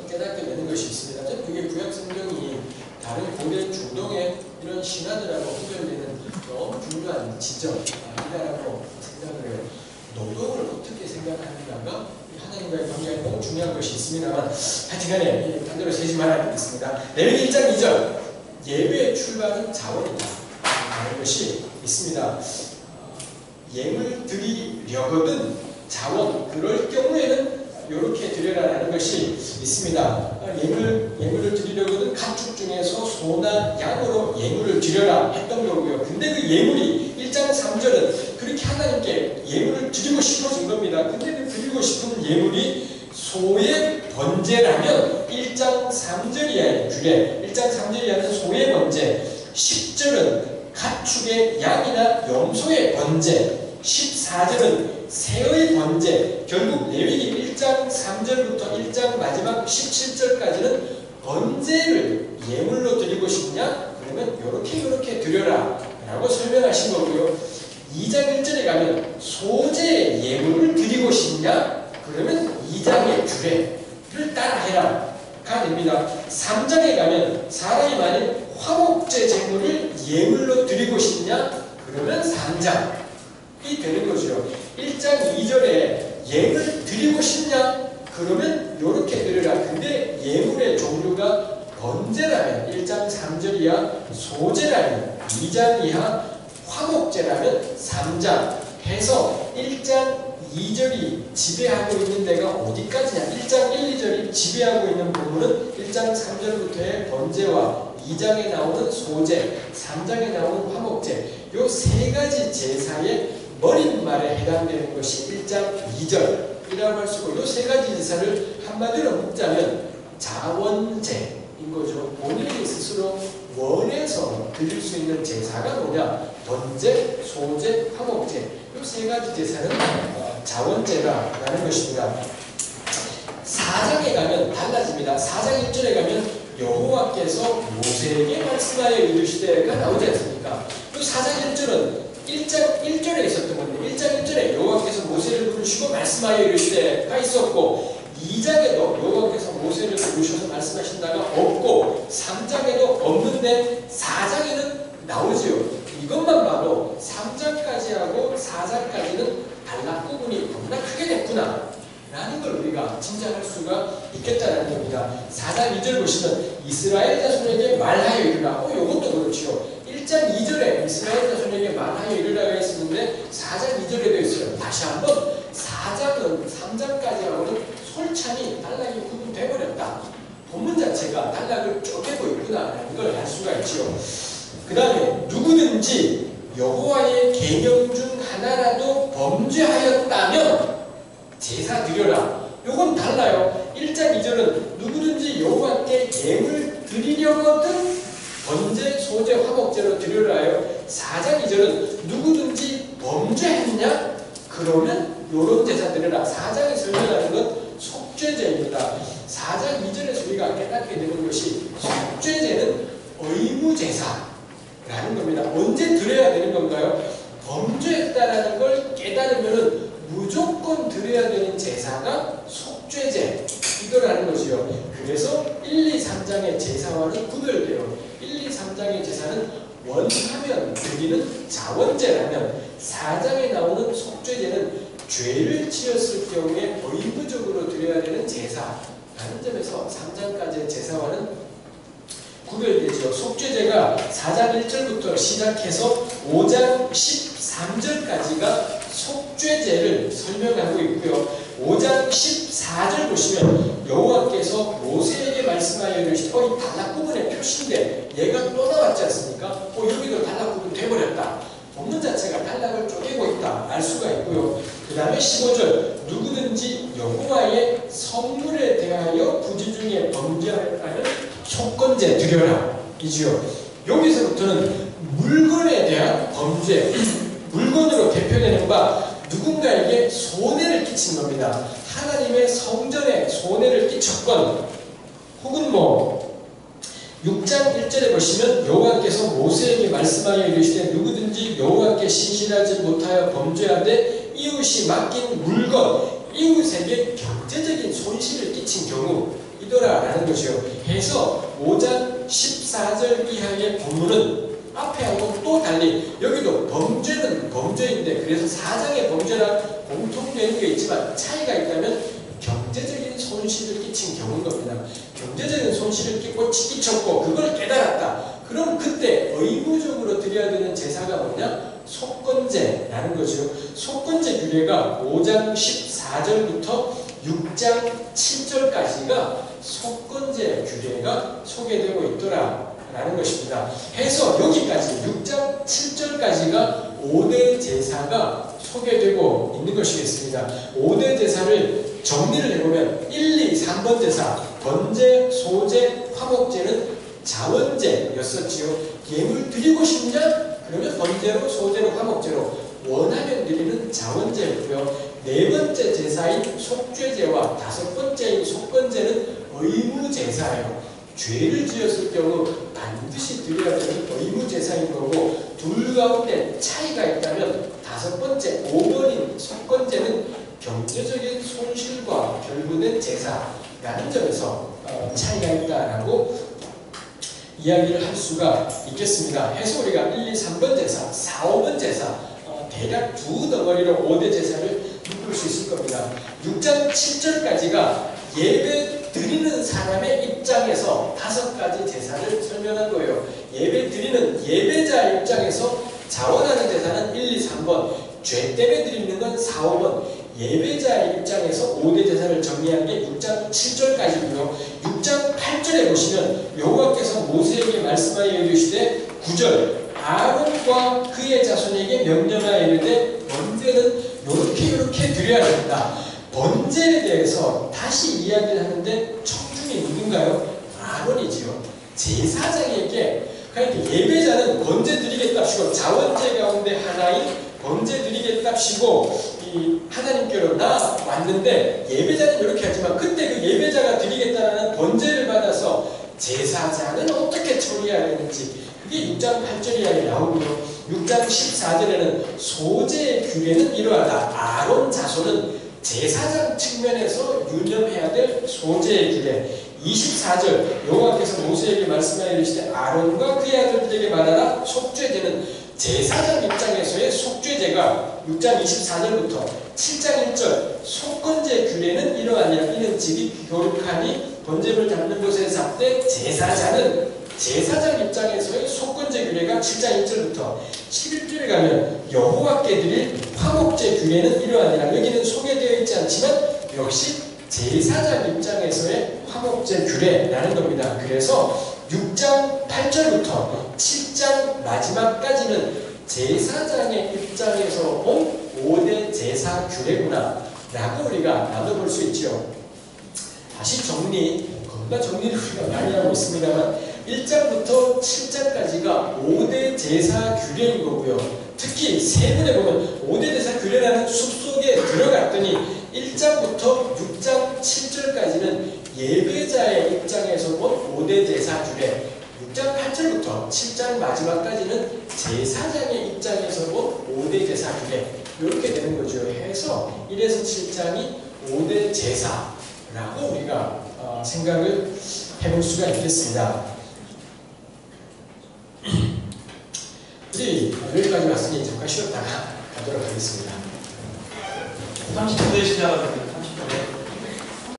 깨닫게 되는 것이 있습니다. 저는 그게 구약 성경이 다른 고대 중동의 이런 신화들하고 구별되는 너무 중요한 지점이라고 생각을 해요. 노동을 어떻게 생각하는가가 하나님과의 관계가 너무 중요한 것이 있습니다만, 하여튼간에 반대로 세지 말아야겠습니다. 레위기 1장 2절 예배의 출발은 자원이다 라는 것이 있습니다. 예물 드리려거든 자원, 그럴 경우에는 이렇게 드려라라는 것이 있습니다. 예물을 드리려거든 가축 중에서 소나 양으로 예물을 드려라 했던 거고요. 근데 그 예물이 1장 3절은 그렇게 하나님께 예물을 드리고 싶어진 겁니다. 근데 그 드리고 싶은 예물이 소의 번제라면 1장 3절이야 규례. 1장 3절이야는 소의 번제, 10절은 가축의 양이나 염소의 번제, 14절은 새의 번제. 결국 레위기 1장 3절부터 1장 마지막 17절까지는 번제를 예물로 드리고 싶냐? 그러면 요렇게 드려라 라고 설명하신 거고요. 2장 1절에 가면 소제의 예물을 드리고 싶냐? 그러면 2장의 규례를 따라해라 가 됩니다. 3장에 가면 사람이 만일 화목제 제물을 예물로 드리고 싶냐? 그러면 3장이 되는 거죠. 1장 2절에 예물 드리고 싶냐? 그러면 요렇게 드려라. 근데 예물의 종류가 번제라면 1장 3절 이하, 소제라면 2장 이하, 화목제라면 3장, 해서 1장 2절이 지배하고 있는 데가 어디까지냐? 1장 1, 2절이 지배하고 있는 부분은 1장 3절부터의 번제와 2장에 나오는 소제, 3장에 나오는 화목제, 요 세 가지 제사의 머릿말에 해당되는 것이 1장 2절이라고 할 수 있고, 요 세 가지 제사를 한마디로 묻자면 자원제인 거죠. 본인이 스스로 원해서 드릴 수 있는 제사가 뭐냐? 번제, 소제, 화목제. 요 세 가지 제사는 자원제라는 것입니다. 4장에 가면 달라집니다. 4장 1절에 가면 여호와께서 모세에게 말씀하여 이르시되가 나오지 않습니까? 그 4장 1절은 1장 1절에 있었던 건데, 1장 1절에 여호와께서 모세를 부르시고 말씀하여 이르시되가 있었고, 2장에도 여호와께서 모세를 부르셔서 말씀하신다가 없고, 3장에도 없는데 4장에는 나오지요. 이것만 봐도 3장까지 하고 4장까지는 단락 부분이 너무나 크게 됐구나 라는 걸 우리가 짐작할 수가 있겠다는 겁니다. 4장 2절 보시면 이스라엘 자손에게 말하여 이르라. 요것도 그렇지요. 1장 2절에 이스라엘 자손에게 말하여 이르라가 있었는데 4장 2절에도 있어요. 다시 한번 4장은 3장까지 하고는 솔찬히 단락이 구분되어버렸다. 본문 자체가 단락을 쪼개고 있구나라는 걸 알 수가 있지요. 그 다음에 누구든지 여호와의 계명 중 하나라도 범죄하였다면 제사 드려라. 요건 달라요. 1장 2절은 누구든지 여호와께 예물 드리려거든 번제, 소제, 화목제로 드려라요. 4장 2절은 누구든지 범죄했냐? 그러면 요런 제사 드려라. 4장이 설명하는 건 속죄제입니다. 4장 2절에서 우리가 깨닫게 되는 것이 속죄제는 의무제사라는 겁니다. 언제 드려야 되는 건가요? 범죄했다라는 걸 깨달으면 무조건 드려야 되는 제사가 속죄제 이거라는 것이요. 그래서 1, 2, 3장의 제사와는 구별돼요. 1, 2, 3장의 제사는 원하면 드리는 자원제라면 4장에 나오는 속죄제는 죄를 지었을 경우에 의무적으로 드려야 되는 제사라는 점에서 3장까지의 제사와는 구별되죠. 속죄제가 4장 1절부터 시작해서 5장 13절까지가 속죄제를 설명하고 있고요. 5장 14절 보시면 여호와께서 모세에게 말씀하여 이르시되 이 단락 부분의 표시인데 얘가 또 나왔지 않습니까? 여기도 단락 부분 돼버렸다. 본문 자체가 단락을 쪼개고 있다 알 수가 있고요. 그 다음에 15절 누구든지 여호와의 성물에 대하여 부지 중에 범죄하였다면 속건제 드려라 이지요. 여기서부터는 물건에 대한 범죄, 물건으로 대표되는 바 누군가에게 손해를 끼친 겁니다. 하나님의 성전에 손해를 끼쳤건 혹은 6장 1절에 보시면 여호와께서 모세에게 말씀하여 이르시되 누구든지 여호와께 신실하지 못하여 범죄하되 이웃이 맡긴 물건, 이웃에게 경제적인 손실을 끼친 경우이더라라는 것이요. 해서 5장 14절 이하의 본문은 앞에하고 또 달리 여기도 범죄는 범죄인데 그래서 4장의 범죄랑 공통되는 게 있지만 차이가 있다면 경제적인 손실을 끼친 경우인 겁니다. 경제적인 손실을 끼쳤고 그걸 깨달았다. 그럼 그때 의무적으로 드려야 되는 제사가 뭐냐? 속건제라는 거죠. 속건제 규례가 5장 14절부터 6장 7절까지가 속건제 규례가 소개되고 있더라 라는 것입니다. 해서 여기까지 6장 7절까지가 5대 제사가 소개되고 있는 것이겠습니다. 5대 제사를 정리를 해보면 1, 2, 3번 제사 번제, 소제, 화목제는 자원제였었지요. 예물 드리고 싶냐? 그러면 번제로, 소제로, 화목제로 원하면 드리는 자원제였고요. 네 번째 제사인 속죄제와 다섯 번째인 속건제는 의무제사예요. 죄를 지었을 경우 반드시 드려야 되는 의무제사인 거고 둘 가운데 차이가 있다면 다섯 번째 5번인 속건제는 경제적인 손실과 결부된 제사라는 점에서 차이가 있다라고 이야기를 할 수가 있겠습니다. 해서 우리가 1, 2, 3번 제사, 4, 5번 제사 대략 두 덩어리로 5대 제사를 묶을 수 있을 겁니다. 6장 7절까지가 예배 드리는 사람의 입장에서 5가지 제사를 설명한 거예요. 예배 드리는 예배자 입장에서 자원하는 제사는 1, 2, 3번, 죄 때문에 드리는 건 4, 5번 예배자의 입장에서 5대 제사를 정리한 게 6장 7절까지고요. 6장 8절에 보시면 여호와께서 모세에게 말씀하여 이르시되 9절 아론과 그의 자손에게 명령하여 이르되 번제는 요렇게 드려야 된다. 번제에 대해서 다시 이야기를 하는데 청중이 누군가요? 아론이지요. 제사장에게 그러니까 예배자는 번제 드리겠답시고 자원제 가운데 하나인 번제 드리겠답시고 이 하나님께로 나왔는데 예배자는 이렇게 하지만 그때 그 예배자가 드리겠다는 번제를 받아서 제사장은 어떻게 처리해야 되는지 그게 6장 8절 이야기 나오고요. 6장 14절에는 소제의 규례는 이러하다. 아론 자손은 제사장 측면에서 유념해야 될 소제의 규례. 24절 여호와께서 모세에게 말씀하여 이르시되 아론과 그의 아들들에게 말하라. 속죄제는 제사장 입장에서의 속죄제가 6장 24절부터 7장 1절 속건제 규례는 이러하니라. 이는 집이 거룩하니 번제물 잡는 곳에 잡되 제사장은 제사장 입장에서의 속건제 규례가 7장 1절부터 11절에 가면 여호와께 드릴 화목제 규례는 이러하니라. 여기는 소개되어 있지 않지만 역시 제사장 입장에서의 화목제 규례라는 겁니다. 그래서 6장 8절부터 7장 마지막까지는 제사장의 입장에서 본 5대 제사 규례구나 라고 우리가 나눠볼 수 있죠. 다시 겁나 정리를 우리가 많이 하고 있습니다만 1장부터 7장까지가 5대 제사 규례인 거고요. 특히 세문에 보면 5대 제사 규례라는 숲속에 들어갔더니 1장부터 6장 7절까지는 예배자의 입장에서 본 5대 제사 규례, 6장 8절부터 7장 마지막까지는 제사장의 입장에서 본 5대 제사 규례 이렇게 되는 거죠. 해서 1에서 7장이 5대 제사라고 우리가 생각을 해볼 수가 있겠습니다. 우리 여기까지 왔으니 잠깐 쉬었다가 가도록 하겠습니다. 30분에 시작하는